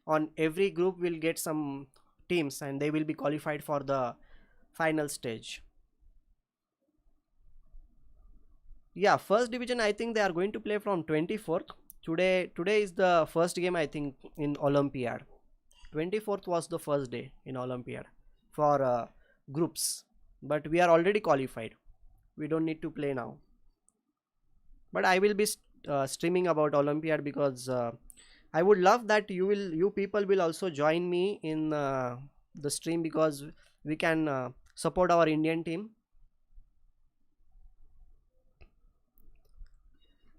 on every group will get some teams and they will be qualified for the final stage. Yeah, first division I think they are going to play from 24th. Today is the first game I think in Olympiad. 24th was the first day in Olympiad for groups, but we are already qualified. We don't need to play now. But I will be streaming about Olympiad, because I would love that you people will also join me in the stream, because we can support our Indian team.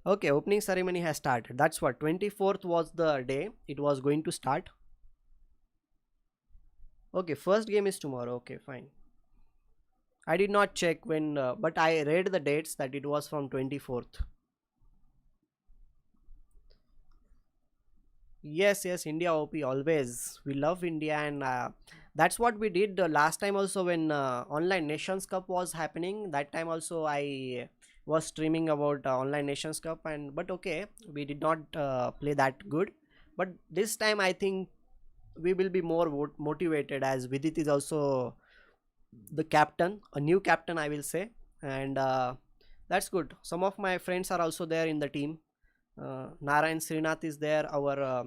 Okay, opening ceremony has started. That's what, 24th was the day it was going to start. Okay, first game is tomorrow. Okay, fine. I did not check when, but I read the dates that it was from 24th. Yes, yes, India OP always. We love India, and that's what we did last time also when Online Nations Cup was happening. That time also I was streaming about Online Nations Cup, and but okay, we did not play that good. But this time I think we will be more motivated, as Vidit is also the captain, a new captain I will say, and that's good. Some of my friends are also there in the team. Narayan Srinath is there, our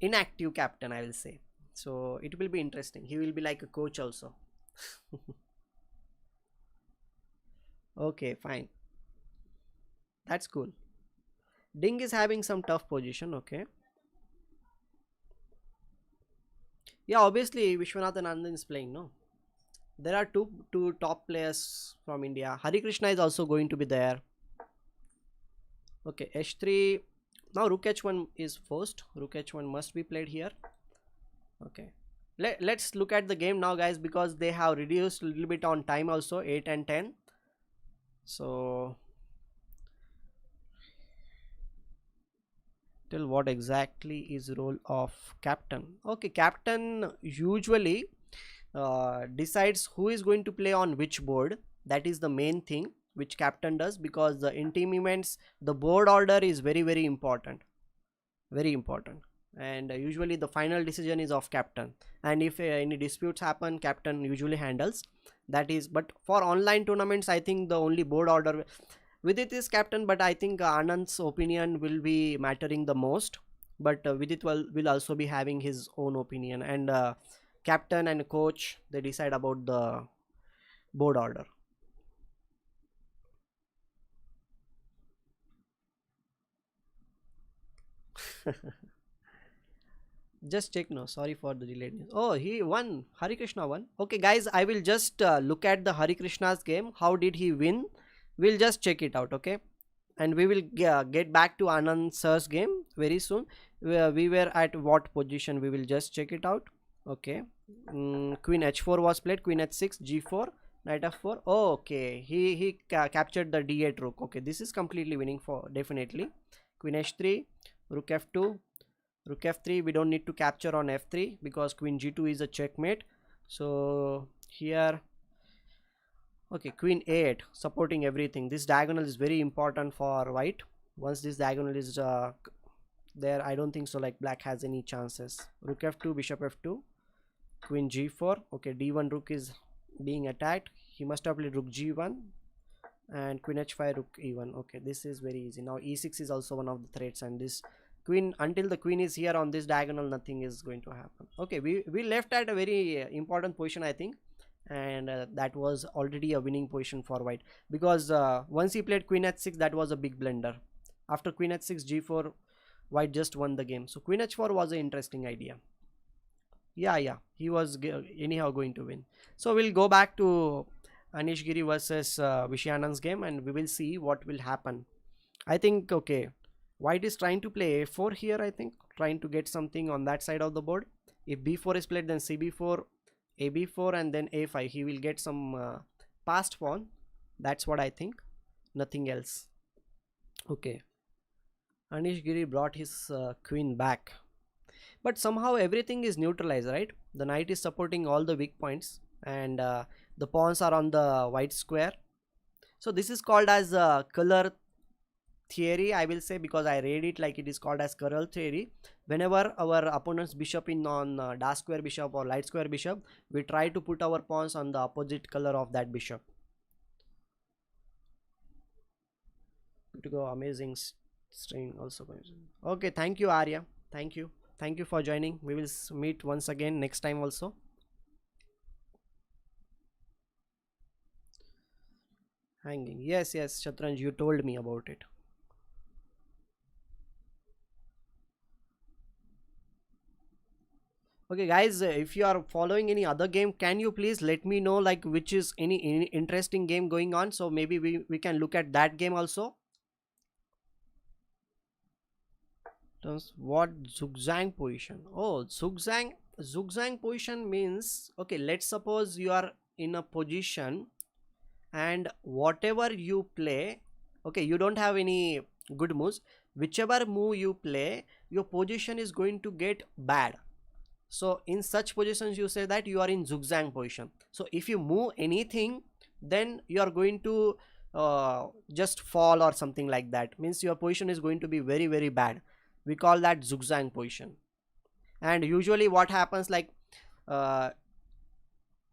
inactive captain I will say. So it will be interesting. He will be like a coach also. Okay, fine. That's cool. Ding is having some tough position. Okay. Yeah, obviously Vishwanathan Anand is playing. No, there are two top players from India. Hari Krishna is also going to be there. Okay, H3. Now Rook H1 is forced. Rook H1 must be played here. Okay. Let's look at the game now, guys, because they have reduced a little bit on time also, 8 and 10. So tell what exactly is role of captain. Okay, captain usually decides who is going to play on which board. That is the main thing which captain does, because in team events the board order is very important, very important, and usually the final decision is of captain, and if any disputes happen, captain usually handles. That is, but for online tournaments I think the only board order with it is captain, but I think Anand's opinion will be mattering the most, but Vidit will also be having his own opinion, and captain and coach, they decide about the board order. Just check. No, sorry for the delayed news. Oh, he won. Hari Krishna won. Okay, guys, I will just look at the Hari Krishna's game. How did he win? We'll just check it out. Okay, and we will get back to Anand sir's game very soon. We were at what position? We will just check it out. Okay, Queen H4 was played. Queen H6, G4, Knight F4. Oh, okay, he captured the D8 rook. Okay, this is completely winning for definitely. Queen H3, Rook F2, Rook F3. We don't need to capture on F3 because Queen G2 is a checkmate. So here, okay, Queen A8 supporting everything. This diagonal is very important for white. Once this diagonal is there, I don't think so like black has any chances. Rook F2, Bishop F2, Queen G4. Okay, D1 rook is being attacked. He must have played Rook G1 and Queen H5, Rook E1. Okay, this is very easy. Now E6 is also one of the threats, and this queen, until the queen is here on this diagonal, nothing is going to happen. Okay, we left at a very important position I think, and that was already a winning position for white, because once he played Queen H6, that was a big blunder. After Queen H6, G4, white just won the game. So Queen H4 was an interesting idea. Yeah, he was anyhow going to win. So we'll go back to Anish Giri versus Vishy Anand's game, and we will see what will happen. I think, okay, white is trying to play a4 here, I think, trying to get something on that side of the board. If b4 is played, then cb4, ab4, and then a5. He will get some passed pawn. That's what I think, nothing else. Okay, Anish Giri brought his queen back. But somehow everything is neutralized, right? The knight is supporting all the weak points, and the pawns are on the white square. So this is called as color theory, I will say, because I read it like it is called as color theory. Whenever our opponent's bishop in on dark square bishop or light square bishop, we try to put our pawns on the opposite color of that bishop. Good to go. Amazing string also. Okay, thank you, Arya. Thank you for joining. We will meet once again next time also. Hanging, yes, Shatranj, you told me about it. Okay guys, if you are following any other game, can you please let me know like which is any interesting game going on, so maybe we can look at that game also. What zugzang position? Oh, zugzang position means, okay, let's suppose you are in a position and whatever you play, okay, you don't have any good moves. Whichever move you play, your position is going to get bad. So in such positions you say that you are in zugzang position. So if you move anything, then you are going to just fall or something like that, means your position is going to be very bad. We call that zugzang position. And usually what happens, like uh,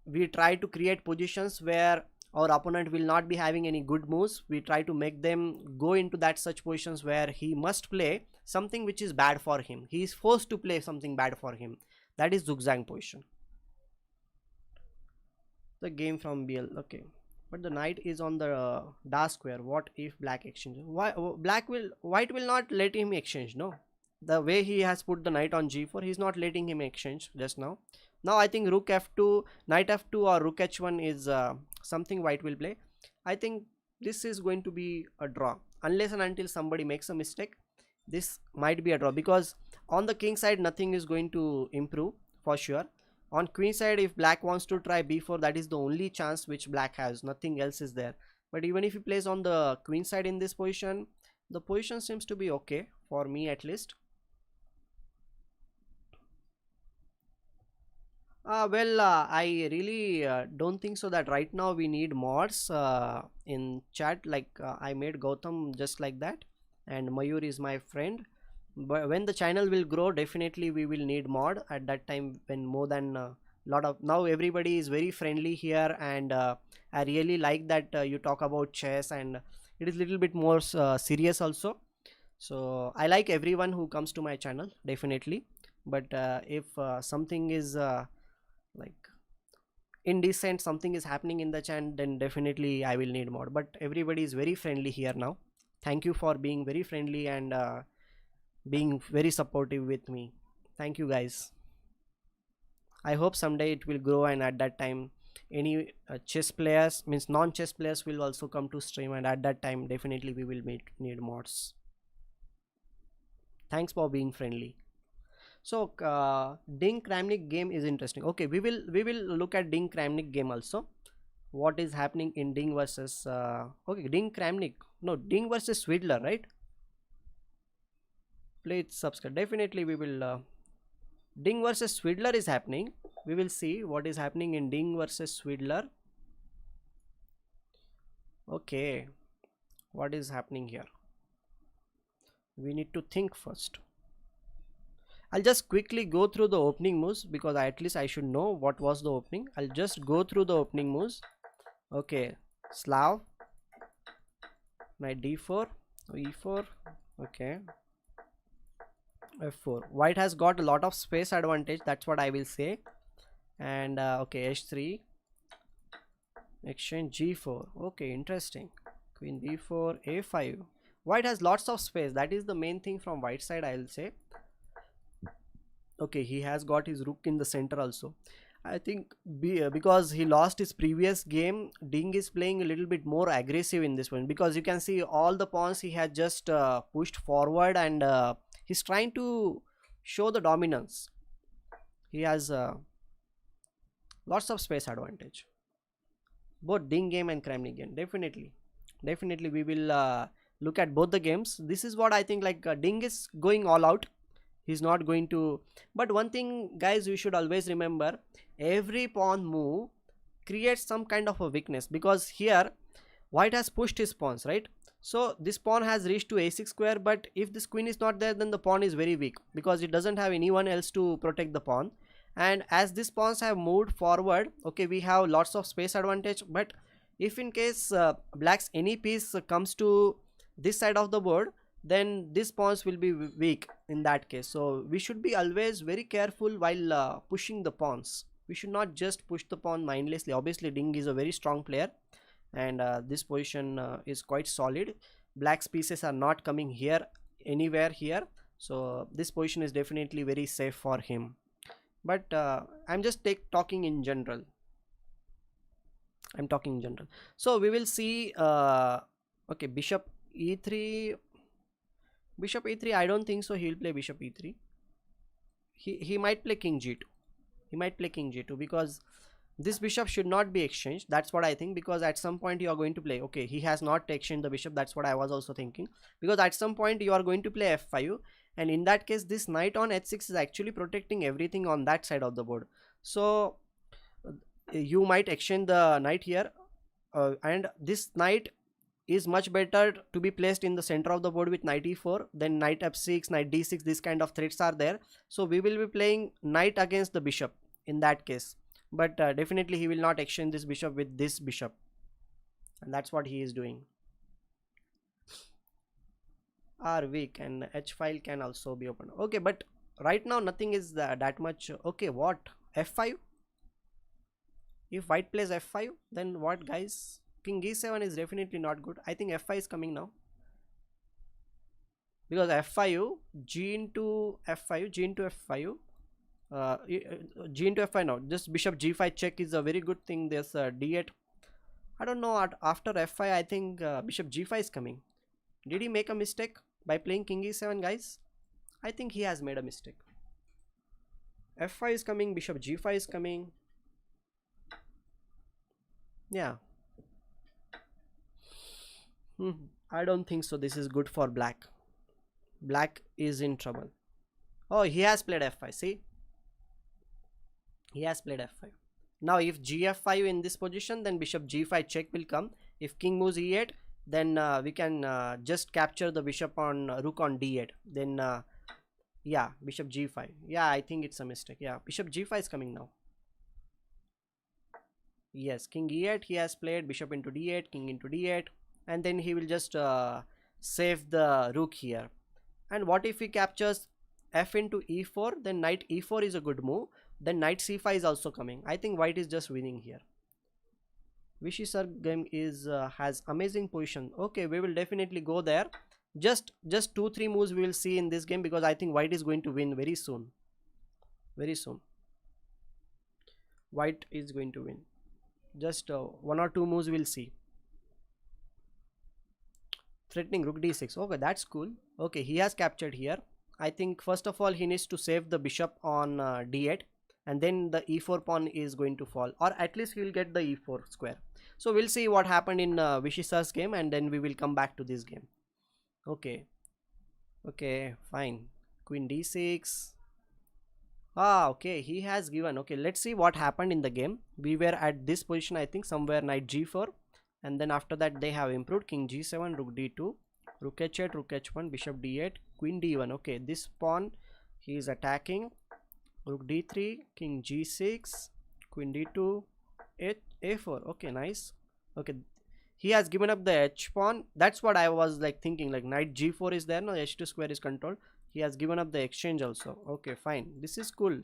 we try to create positions where our opponent will not be having any good moves. We try to make them go into that such positions where he must play something which is bad for him. He is forced to play something bad for him. That is zugzang position. The game from BL. Okay, but the knight is on the dark square. What if black exchange? Why white will not let him exchange? No, the way he has put the knight on g4, he's not letting him exchange just now. Now I think rook f2, knight f2 or rook h1 is something white will play. I think this is going to be a draw unless and until somebody makes a mistake. This might be a draw because on the king side nothing is going to improve for sure. On queen side, if black wants to try b4, that is the only chance which black has, nothing else is there. But even if he plays on the queen side in this position, the position seems to be okay for me at least. I really don't think so that right now we need mods in chat. Like I made Gautam just like that, and Mayur is my friend. But when the channel will grow, definitely we will need mod at that time, when more than lot of, now everybody is very friendly here, and I really like that you talk about chess, and it is little bit more serious also. So I like everyone who comes to my channel definitely. But if something is like indecent, something is happening in the chat, then definitely I will need mod. But everybody is very friendly here now. Thank you for being very friendly and being very supportive with me. Thank you guys. I hope someday it will grow, and at that time any chess players, means non-chess players, will also come to stream, and at that time definitely we will need mods. Thanks for being friendly. So Ding Kramnik game is interesting. Okay, we will look at Ding Kramnik game also. What is happening in Ding versus okay, Ding Kramnik, no, Ding versus Swidler, right? Please subscribe. Definitely we will Ding versus Swidler is happening. We will see what is happening in Ding versus Swidler. Okay, what is happening here? We need to think first. I'll just quickly go through the opening moves because at least I should know what was the opening. I'll just go through the opening moves. Okay, Slav, knight d4, e4, okay, f4. White has got a lot of space advantage, that's what I will say. And okay, h3, exchange g4. Okay, interesting. Queen b4, a5. White has lots of space, that is the main thing from white side, I will say. Okay, he has got his rook in the center also. I think because he lost his previous game, Ding is playing a little bit more aggressive in this one, because you can see all the pawns he had just pushed forward, and he's trying to show the dominance. He has lots of space advantage. Both Ding game and Kramnik game, definitely we will look at both the games, this is what I think, like Ding is going all out. He's not going to, but one thing guys, you should always remember, every pawn move creates some kind of a weakness, because here white has pushed his pawns, right? So this pawn has reached to a6 square, but if this queen is not there, then the pawn is very weak because it doesn't have anyone else to protect the pawn. And as these pawns have moved forward, okay, we have lots of space advantage. But if in case black's any piece comes to this side of the board, then these pawns will be weak in that case. So we should be always very careful while pushing the pawns. We should not just push the pawn mindlessly. Obviously Ding is a very strong player, and this position is quite solid. Black's pieces are not coming here anywhere here, so this position is definitely very safe for him. But I'm just talking in general. I'm talking in general. So we will see. Okay, bishop e3. Bishop e3, I don't think so he'll play bishop e3. He might play king g2. He might play king g2 because this bishop should not be exchanged. That's what I think, because at some point you are going to play, okay, he has not exchanged the bishop. That's what I was also thinking, because at some point you are going to play f5, and in that case this knight on h6 is actually protecting everything on that side of the board. So you might exchange the knight here, and this knight is much better to be placed in the center of the board with knight e4, then knight f6, knight d6. This kind of threats are there, so we will be playing knight against the bishop in that case. But definitely he will not exchange this bishop with this bishop, and that's what he is doing. Are weak, and h file can also be opened. Okay, but right now nothing is that much. Okay, what, f5? If white plays f5, then what guys? King e7 is definitely not good. I think f5 is coming now, because f5, g into f5, g into f5, g into f5 now. This bishop g5 check is a very good thing. There's d8. I don't know, after f5 I think bishop g5 is coming. Did he make a mistake by playing king e7 guys? I think he has made a mistake. f5 is coming, bishop g5 is coming. Yeah. I don't think so this is good for black. Black is in trouble. Oh, he has played f5. See, he has played f5. Now if gf5 in this position, then bishop g5 check will come. If king moves e8, then we can just capture the bishop on rook on d8. Then yeah, bishop g5. Yeah, I think it's a mistake. Yeah, bishop g5 is coming now. Yes, king e8 he has played, bishop into d8, king into d8, and then he will just save the rook here. And what if he captures f into e4? Then knight e4 is a good move. Then knight c5 is also coming. I think white is just winning here. Vishy sir game is has amazing position. Okay, we will definitely go there. Just 2-3 moves we will see in this game, because I think white is going to win very soon. Very soon. White is going to win. Just 1 or 2 moves we'll see. Threatening rook d6. Okay, that's cool. Okay, he has captured here. I think first of all he needs to save the bishop on d8, and then the e4 pawn is going to fall, or at least he will get the e4 square. So we'll see what happened in Vishy sir's game, and then we will come back to this game. Okay, okay, fine. Queen d6. Ah, okay, he has given. Okay, let's see what happened in the game. We were at this position, I think, somewhere knight g4, and then after that they have improved. King g7, rook d2, rook h8, rook h1, bishop d8, queen d1. Okay, this pawn he is attacking. Rook d3, king g6, queen d2, a4. Okay, nice. Okay, he has given up the h pawn. That's what I was like thinking, like knight g4 is there, no, h2 square is controlled. He has given up the exchange also. Okay, fine, this is cool.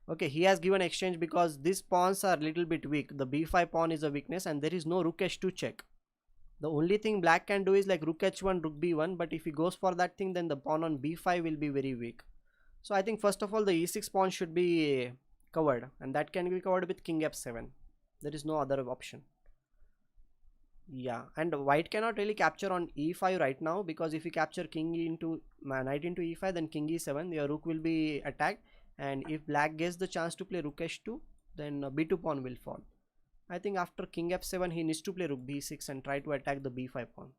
Okay, he has given exchange because these pawns are little bit weak. The b5 pawn is a weakness, and there is no rook h2 check. The only thing black can do is like rook h1, rook b1, but if he goes for that thing, then the pawn on b5 will be very weak. So I think first of all the e6 pawn should be covered, and that can be covered with king f7. There is no other option. Yeah, and white cannot really capture on e5 right now, because if you capture king into knight into e5, then king e7, your rook will be attacked, and if black gets the chance to play rook h2, then b2 pawn will fall. I think after king f7 he needs to play rook b6 and try to attack the b5 pawn.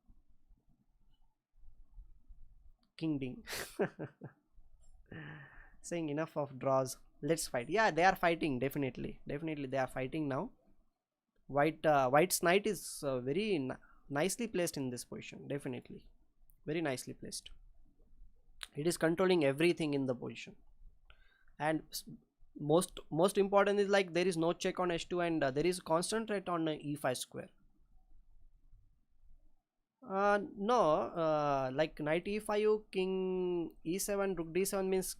king ding. Saying enough of draws, let's fight. Yeah, they are fighting, definitely they are fighting now. White's knight is very nicely placed in this position, definitely very nicely placed. It is controlling everything in the position. And most important is like there is no check on h2, and there is constant threat on e5 square. No, like knight e5, king e7, rook d7 means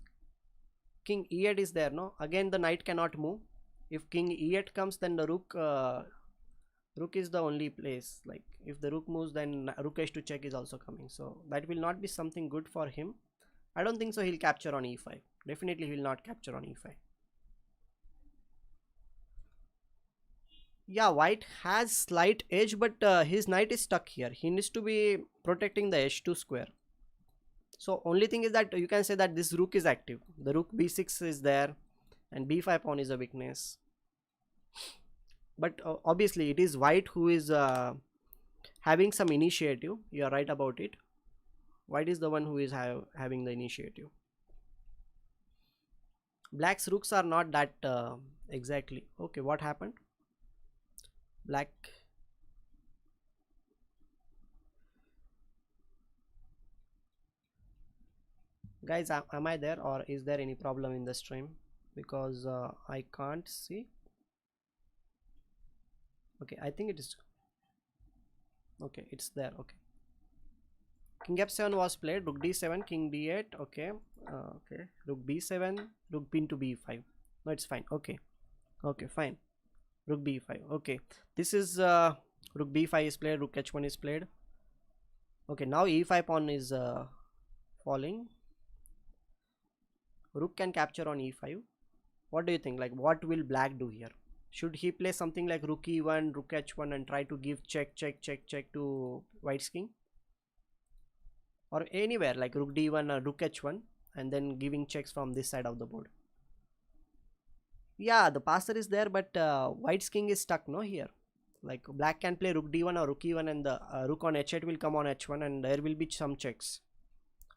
king e8 is there. No, again the knight cannot move. If king e8 comes, then the rook is the only place. Like if the rook moves, then rook h2 check is also coming, so that will not be something good for him. I don't think so he'll capture on e5. Definitely he will not capture on e5. Yeah, white has slight edge, but his knight is stuck here. He needs to be protecting the h2 square. So only thing is that you can say that this rook is active. The rook b6 is there, and b5 pawn is a weakness. But obviously it is white who is having some initiative. You are right about it. White is the one who is having the initiative. Black's rooks are not that exactly. Okay, what happened? Black. Guys, am I there, or is there any problem in the stream? Because I can't see. Okay, I think it is. Okay, it's there. Okay, king f7 was played, rook d7, king d8. Okay, okay, rook b7, rook pin to b5. No, it's fine. Okay, okay, fine. Rook b5. Okay, this is rook b5 is played, rook h1 is played. Okay, now e5 pawn is falling. Rook can capture on e5. What do you think? Like, what will black do here? Should he play something like rook e1, rook h1 and try to give check to white's king? Or anywhere like rook d1 or rook h1 and then giving checks from this side of the board. Yeah, the passer is there, but white's king is stuck, no, here. Like black can play rook d1 or rook e1, and the rook on h8 will come on h1, and there will be some checks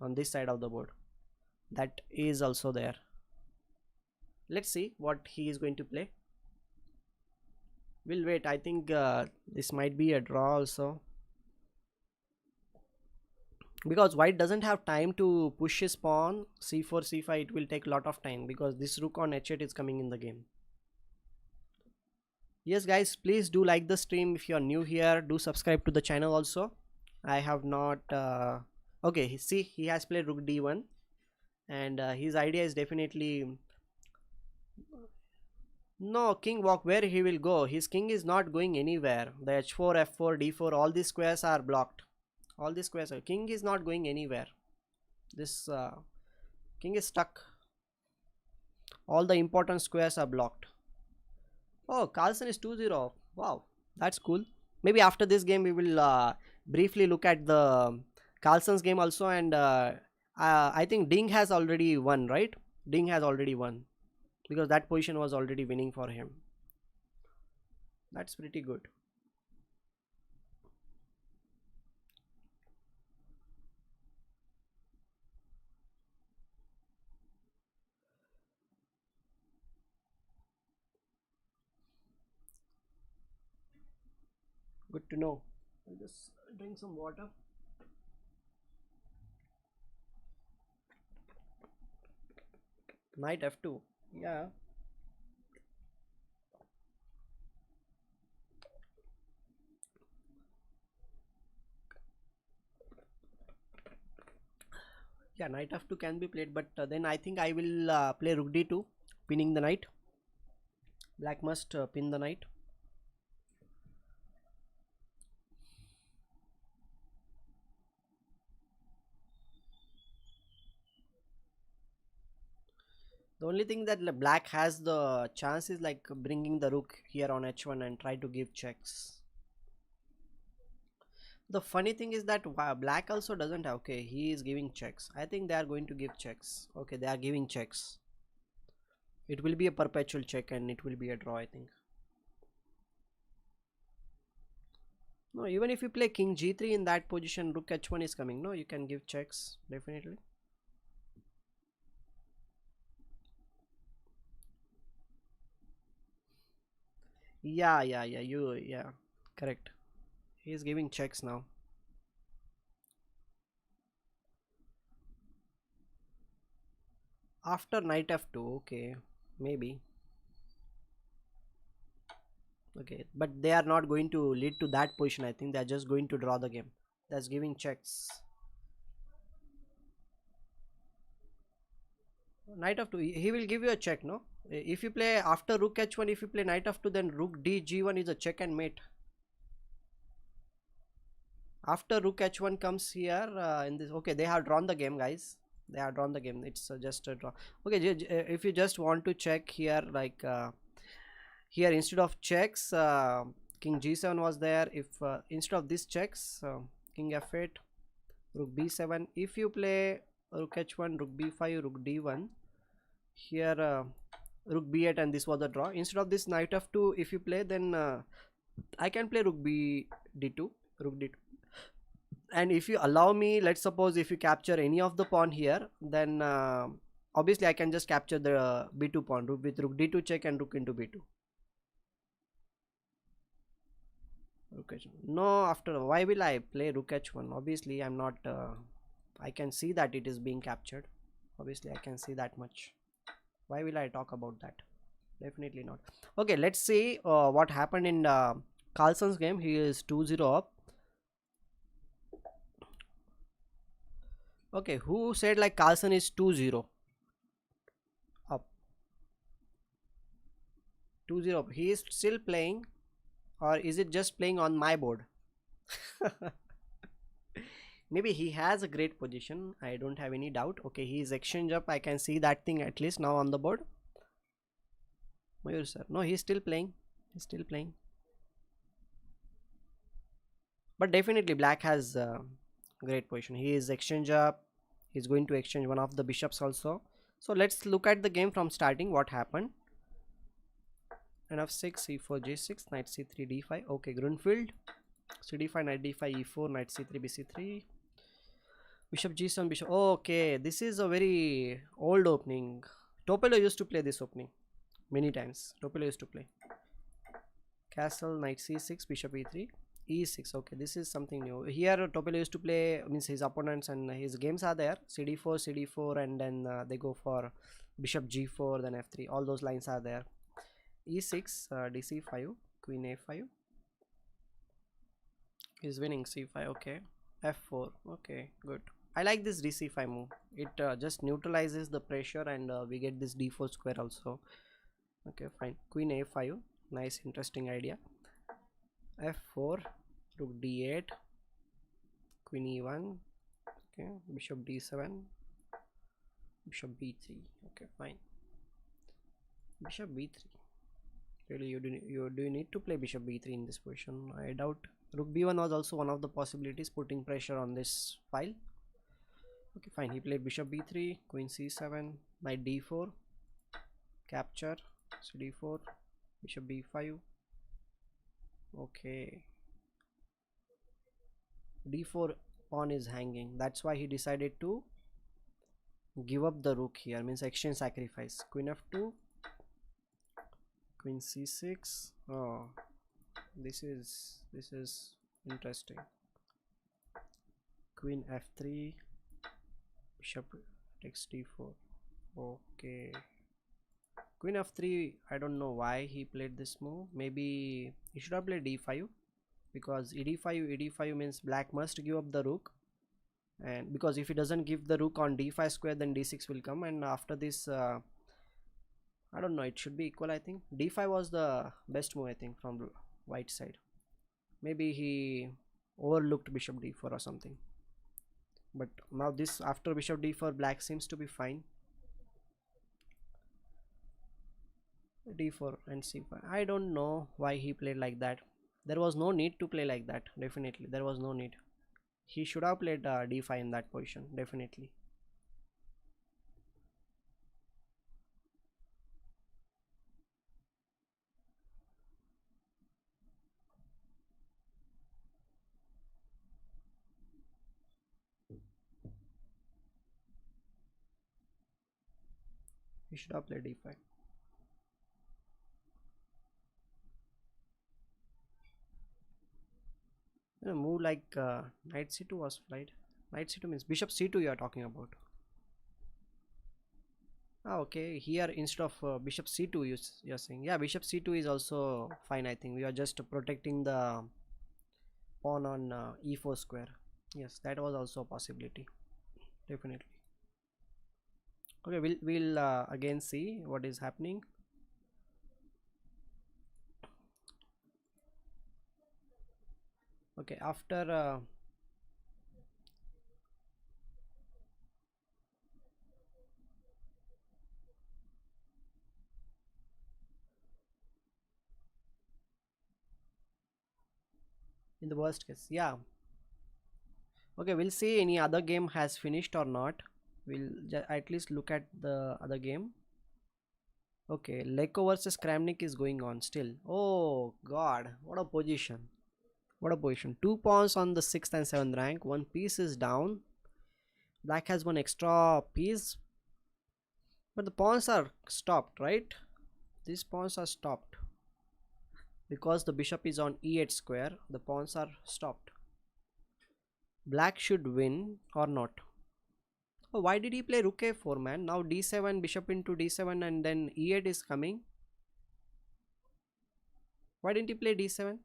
on this side of the board. That is also there. Let's see what he is going to play. We'll wait. I think this might be a draw also, because white doesn't have time to push his pawn c4 c5. It will take a lot of time because this rook on h8 is coming in the game. Yes guys, please do like the stream. If you are new here, do subscribe to the channel also. I have not okay, see, he has played rook d1, and his idea is definitely no, king walk. Where he will go? His king is not going anywhere. The h4, f4, d4, all these squares are blocked. All these squares are, king is not going anywhere. This king is stuck. All the important squares are blocked. Oh, Carlson is 2-0. Wow, that's cool. Maybe after this game we will briefly look at the Carlson's game also, and I think Ding has already won, right? Ding has already won because that position was already winning for him. That's pretty good. Good to know. I'll just drink some water. Knight f2. Yeah. Yeah, knight f2 can be played, but then I think I will play rook d2, pinning the knight. Black must pin the knight. The only thing that black has the chance is like bringing the rook here on h1 and try to give checks. The funny thing is that black also doesn't have. Okay, he is giving checks. I think they are going to give checks. Okay, they are giving checks. It will be a perpetual check and it will be a draw, I think. No, even if you play king g3 in that position, rook h1 is coming. No, you can give checks definitely. Yeah, yeah, yeah. Yeah, correct. He is giving checks now. After knight f2, okay, maybe. Okay, but they are not going to lead to that position. I think they are just going to draw the game. That's giving checks. Knight of 2, he will give you a check, no? If you play after rook h1, if you play knight of 2, then rook d g1 is a check and mate. After rook h1 comes here in this. Okay, they have drawn the game, guys. They have drawn the game. It's just a draw. Okay, if you just want to check here, like here instead of checks, king g7 was there. If instead of this checks, king f8, rook b7. If you play rook h1, rook b5, rook d1, here rook b8, and this was a draw. Instead of this knight f2, if you play, then I can play rook b d2, rook d2. And if you allow me, let's suppose if you capture any of the pawn here, then obviously I can just capture the b2 pawn, rook with rook d2 check and rook into b2. Rook h1. No, after why will I play rook h1? Obviously I'm not I can see that it is being captured. Obviously I can see that much. Why will I talk about that? Definitely not. Okay, let's see what happened in Carlson's game. He is 2-0 up. Okay, who said like Carlson is 2-0 up? 2-0 up. He is still playing, or is it just playing on my board? Maybe he has a great position. I don't have any doubt. Okay, he is exchange up. I can see that thing at least now on the board. Mayur sir. No, he's still playing. He's still playing. But definitely black has great position. He is exchange up. He's going to exchange one of the bishops also. So let's look at the game from starting. What happened? And f6, e4, g6, knight c3, d5. Okay, Grunfeld. c d5, knight d5, e4, knight c3, bc3. Bishop g7, bishop. Okay, this is a very old opening. Topelo used to play this opening many times. Topelo used to play. Castle, knight c6, bishop e3, e6. Okay, this is something new. Here Topelo used to play, means his opponents and his games are there. cd4, cd4, and then they go for bishop g4, then f3. All those lines are there. e6, dc5, queen a5. He's winning c5. Okay, f4. Okay, good. I like this dc5 move. It just neutralizes the pressure, and we get this d4 square also. Okay, fine. Queen a5. Nice, interesting idea. f4, rook d8, queen e1. Okay, bishop d7, bishop b3. Okay, fine. Bishop b3. Really, do you need to play bishop b3 in this position? I doubt. Rook b1 was also one of the possibilities, putting pressure on this file. Okay, fine. He played bishop b3, queen c7, knight d4, capture, cd4, bishop b5. Okay, d4 pawn is hanging. That's why he decided to give up the rook here. Means exchange sacrifice. Queen f2, queen c6. Oh, this is interesting. Queen f3, bishop takes d4. Okay, queen f3. I don't know why he played this move. Maybe he should have played d5, because ed5 means black must give up the rook, and because if he doesn't give the rook on d5 square, then d6 will come, and after this I don't know, it should be equal. I think d5 was the best move, I think, from white side. Maybe he overlooked bishop d4 or something. But now this, after bishop d4, black seems to be fine. d4 and c5. I don't know why he played like that. There was no need to play like that. Definitely there was no need. He should have played d5 in that position. Definitely. He should have played d5. Move like knight c2 was played. Knight c2 means bishop c2 you are talking about. Ah, okay. Here instead of bishop c2 you're saying. Yeah, bishop c2 is also fine. I think we are just protecting the pawn on e4 square. Yes, that was also a possibility. Definitely. Okay, we'll again see what is happening. Okay, after in the worst case, yeah. Okay, we'll see any other game has finished or not. We'll at least look at the other game. Okay, Leko versus Kramnik is going on still. Oh god, what a position. What a position. Two pawns on the 6th and 7th rank. One piece is down. Black has one extra piece. But the pawns are stopped, right? These pawns are stopped. Because the bishop is on e8 square, the pawns are stopped. Black should win or not. Oh, why did he play rook a4, man? Now d7, bishop into d7 and then e8 is coming. Why didn't he play d7?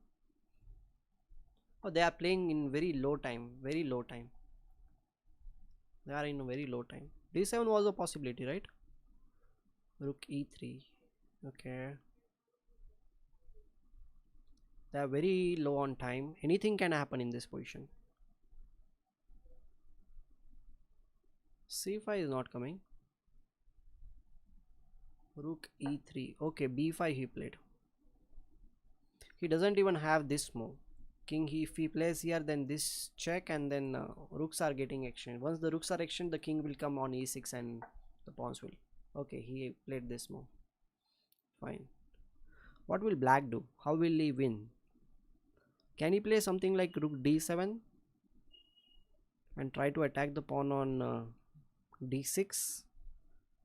Oh, they are playing in very low time. Very low time. They are in a very low time. d7 was a possibility, right? Rook e3. Okay. They are very low on time. Anything can happen in this position. c5 is not coming. Rook e3. Okay, b5 he played. He doesn't even have this move. King, if he plays here, then this check and then rooks are getting exchanged. Once the rooks are exchanged, the king will come on e6 and the pawns will. Okay, he played this move. Fine. What will black do? How will he win? Can he play something like rook d7 and try to attack the pawn on d6?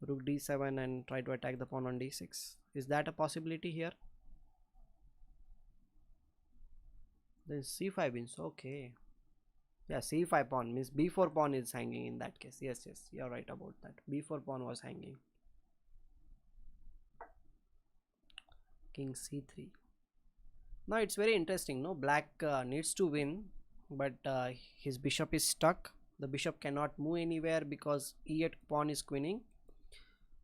Rook d7 and try to attack the pawn on d6. Is that a possibility here? Then c5 wins. Okay. Yeah, c5 pawn means b4 pawn is hanging in that case. Yes, you're right about that. b4 pawn was hanging. King c3. Now it's very interesting. No, black needs to win, but his bishop is stuck. The bishop cannot move anywhere because e8 pawn is queening.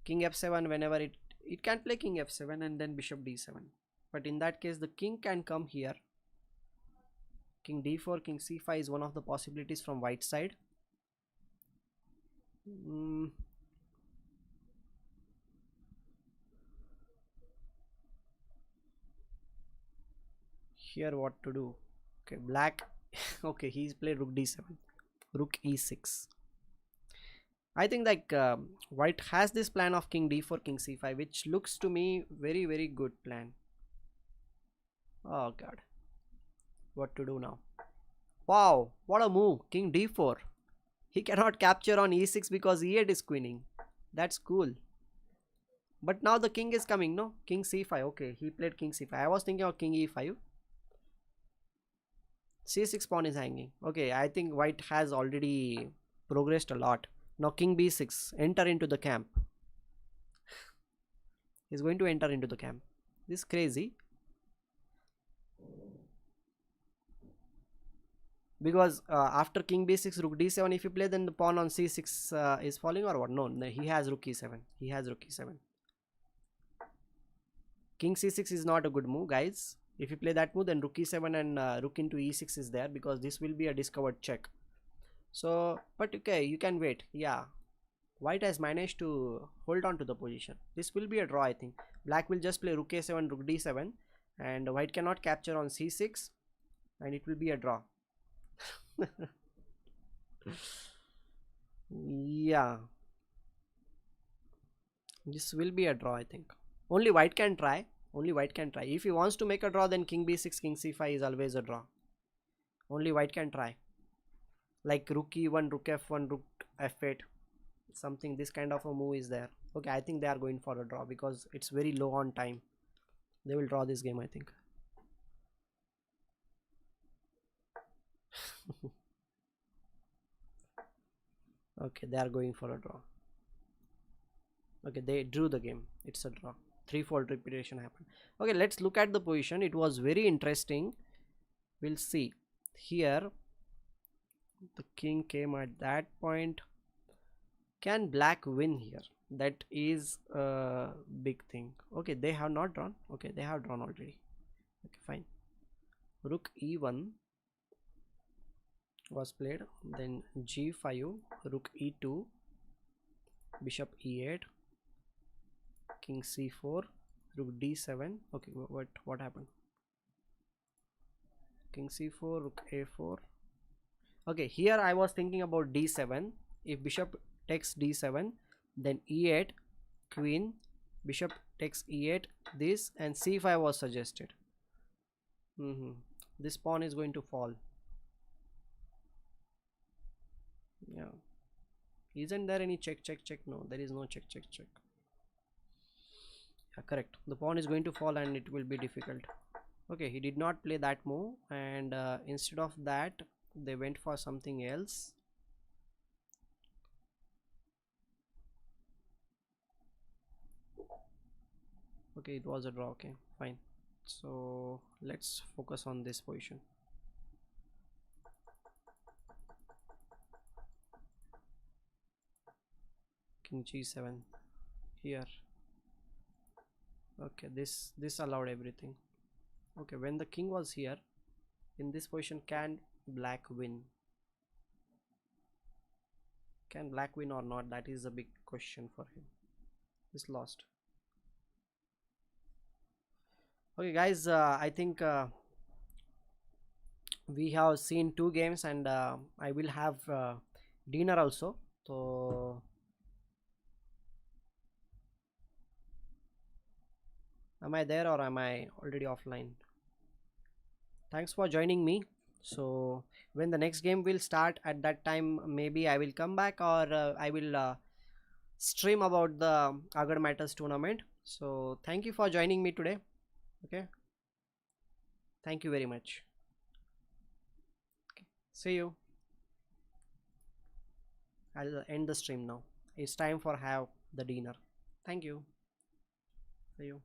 King f7, whenever it can play king f7 and then bishop d7. But in that case, the king can come here. King d4, king c5 is one of the possibilities from white side. Here what to do? Okay, black. Okay, he's played rook d7, rook e6. I think like white has this plan of king d4, king c5, which looks to me very good plan. Oh god, what to do now? Wow, what a move. King d4. He cannot capture on e6 because e8 is queening. That's cool. But now the king is coming, no? King c5. Okay, he played king c5. I was thinking of king e5. c6 pawn is hanging. Okay, I think white has already progressed a lot. Now king b6. Enter into the camp. He's going to enter into the camp. This is crazy. Because after king b6, rook d7, if you play, then the pawn on c6 is falling or what? No, he has rook e7. He has rook e7. King c6 is not a good move, guys. If you play that move, then rook e7 and rook into e6 is there because this will be a discovered check. So, but okay, you can wait. Yeah, white has managed to hold on to the position. This will be a draw, I think. Black will just play rook a7, rook d7, and white cannot capture on c6, and it will be a draw. Yeah, this will be a draw, I think. Only white can try. Only white can try. If he wants to make a draw, then king b6, king c5 is always a draw. Only white can try. Like rook e1, rook f1, rook f8. Something, this kind of a move is there. Okay, I think they are going for a draw because it's very low on time. They will draw this game, I think. Okay, they are going for a draw. Okay, they drew the game. It's a draw. Threefold repetition happened. Okay, let's look at the position. It was very interesting. We'll see. Here, the king came at that point. Can black win here? That is a big thing. Okay, they have not drawn. Okay, they have drawn already. Okay, fine. Rook e1 was played. Then g5, rook e2, bishop e8, king c4, rook d7. Okay, what happened? King c4, rook a4. Okay, here I was thinking about d7. If bishop takes d7, then e8, queen, bishop takes e8, this, and c5 was suggested. This pawn is going to fall. Yeah, isn't there any check check check? No, there is no check check check. Yeah, correct, the pawn is going to fall and it will be difficult. Okay, he did not play that move, and instead of that they went for something else. Okay, it was a draw. Okay, fine. So let's focus on this position. King g7 here. Okay, this allowed everything. Okay, when the king was here in this position, can black win? Can black win or not? That is a big question for him. He's lost. Okay guys, I think we have seen two games, and I will have dinner also. So am I there or am I already offline? Thanks for joining me. So when the next game will start, at that time maybe I will come back, or I will stream about the Agar Matters tournament. So thank you for joining me today. Okay, thank you very much. Okay. See you. I'll end the stream now. It's time for have the dinner. Thank you. See you.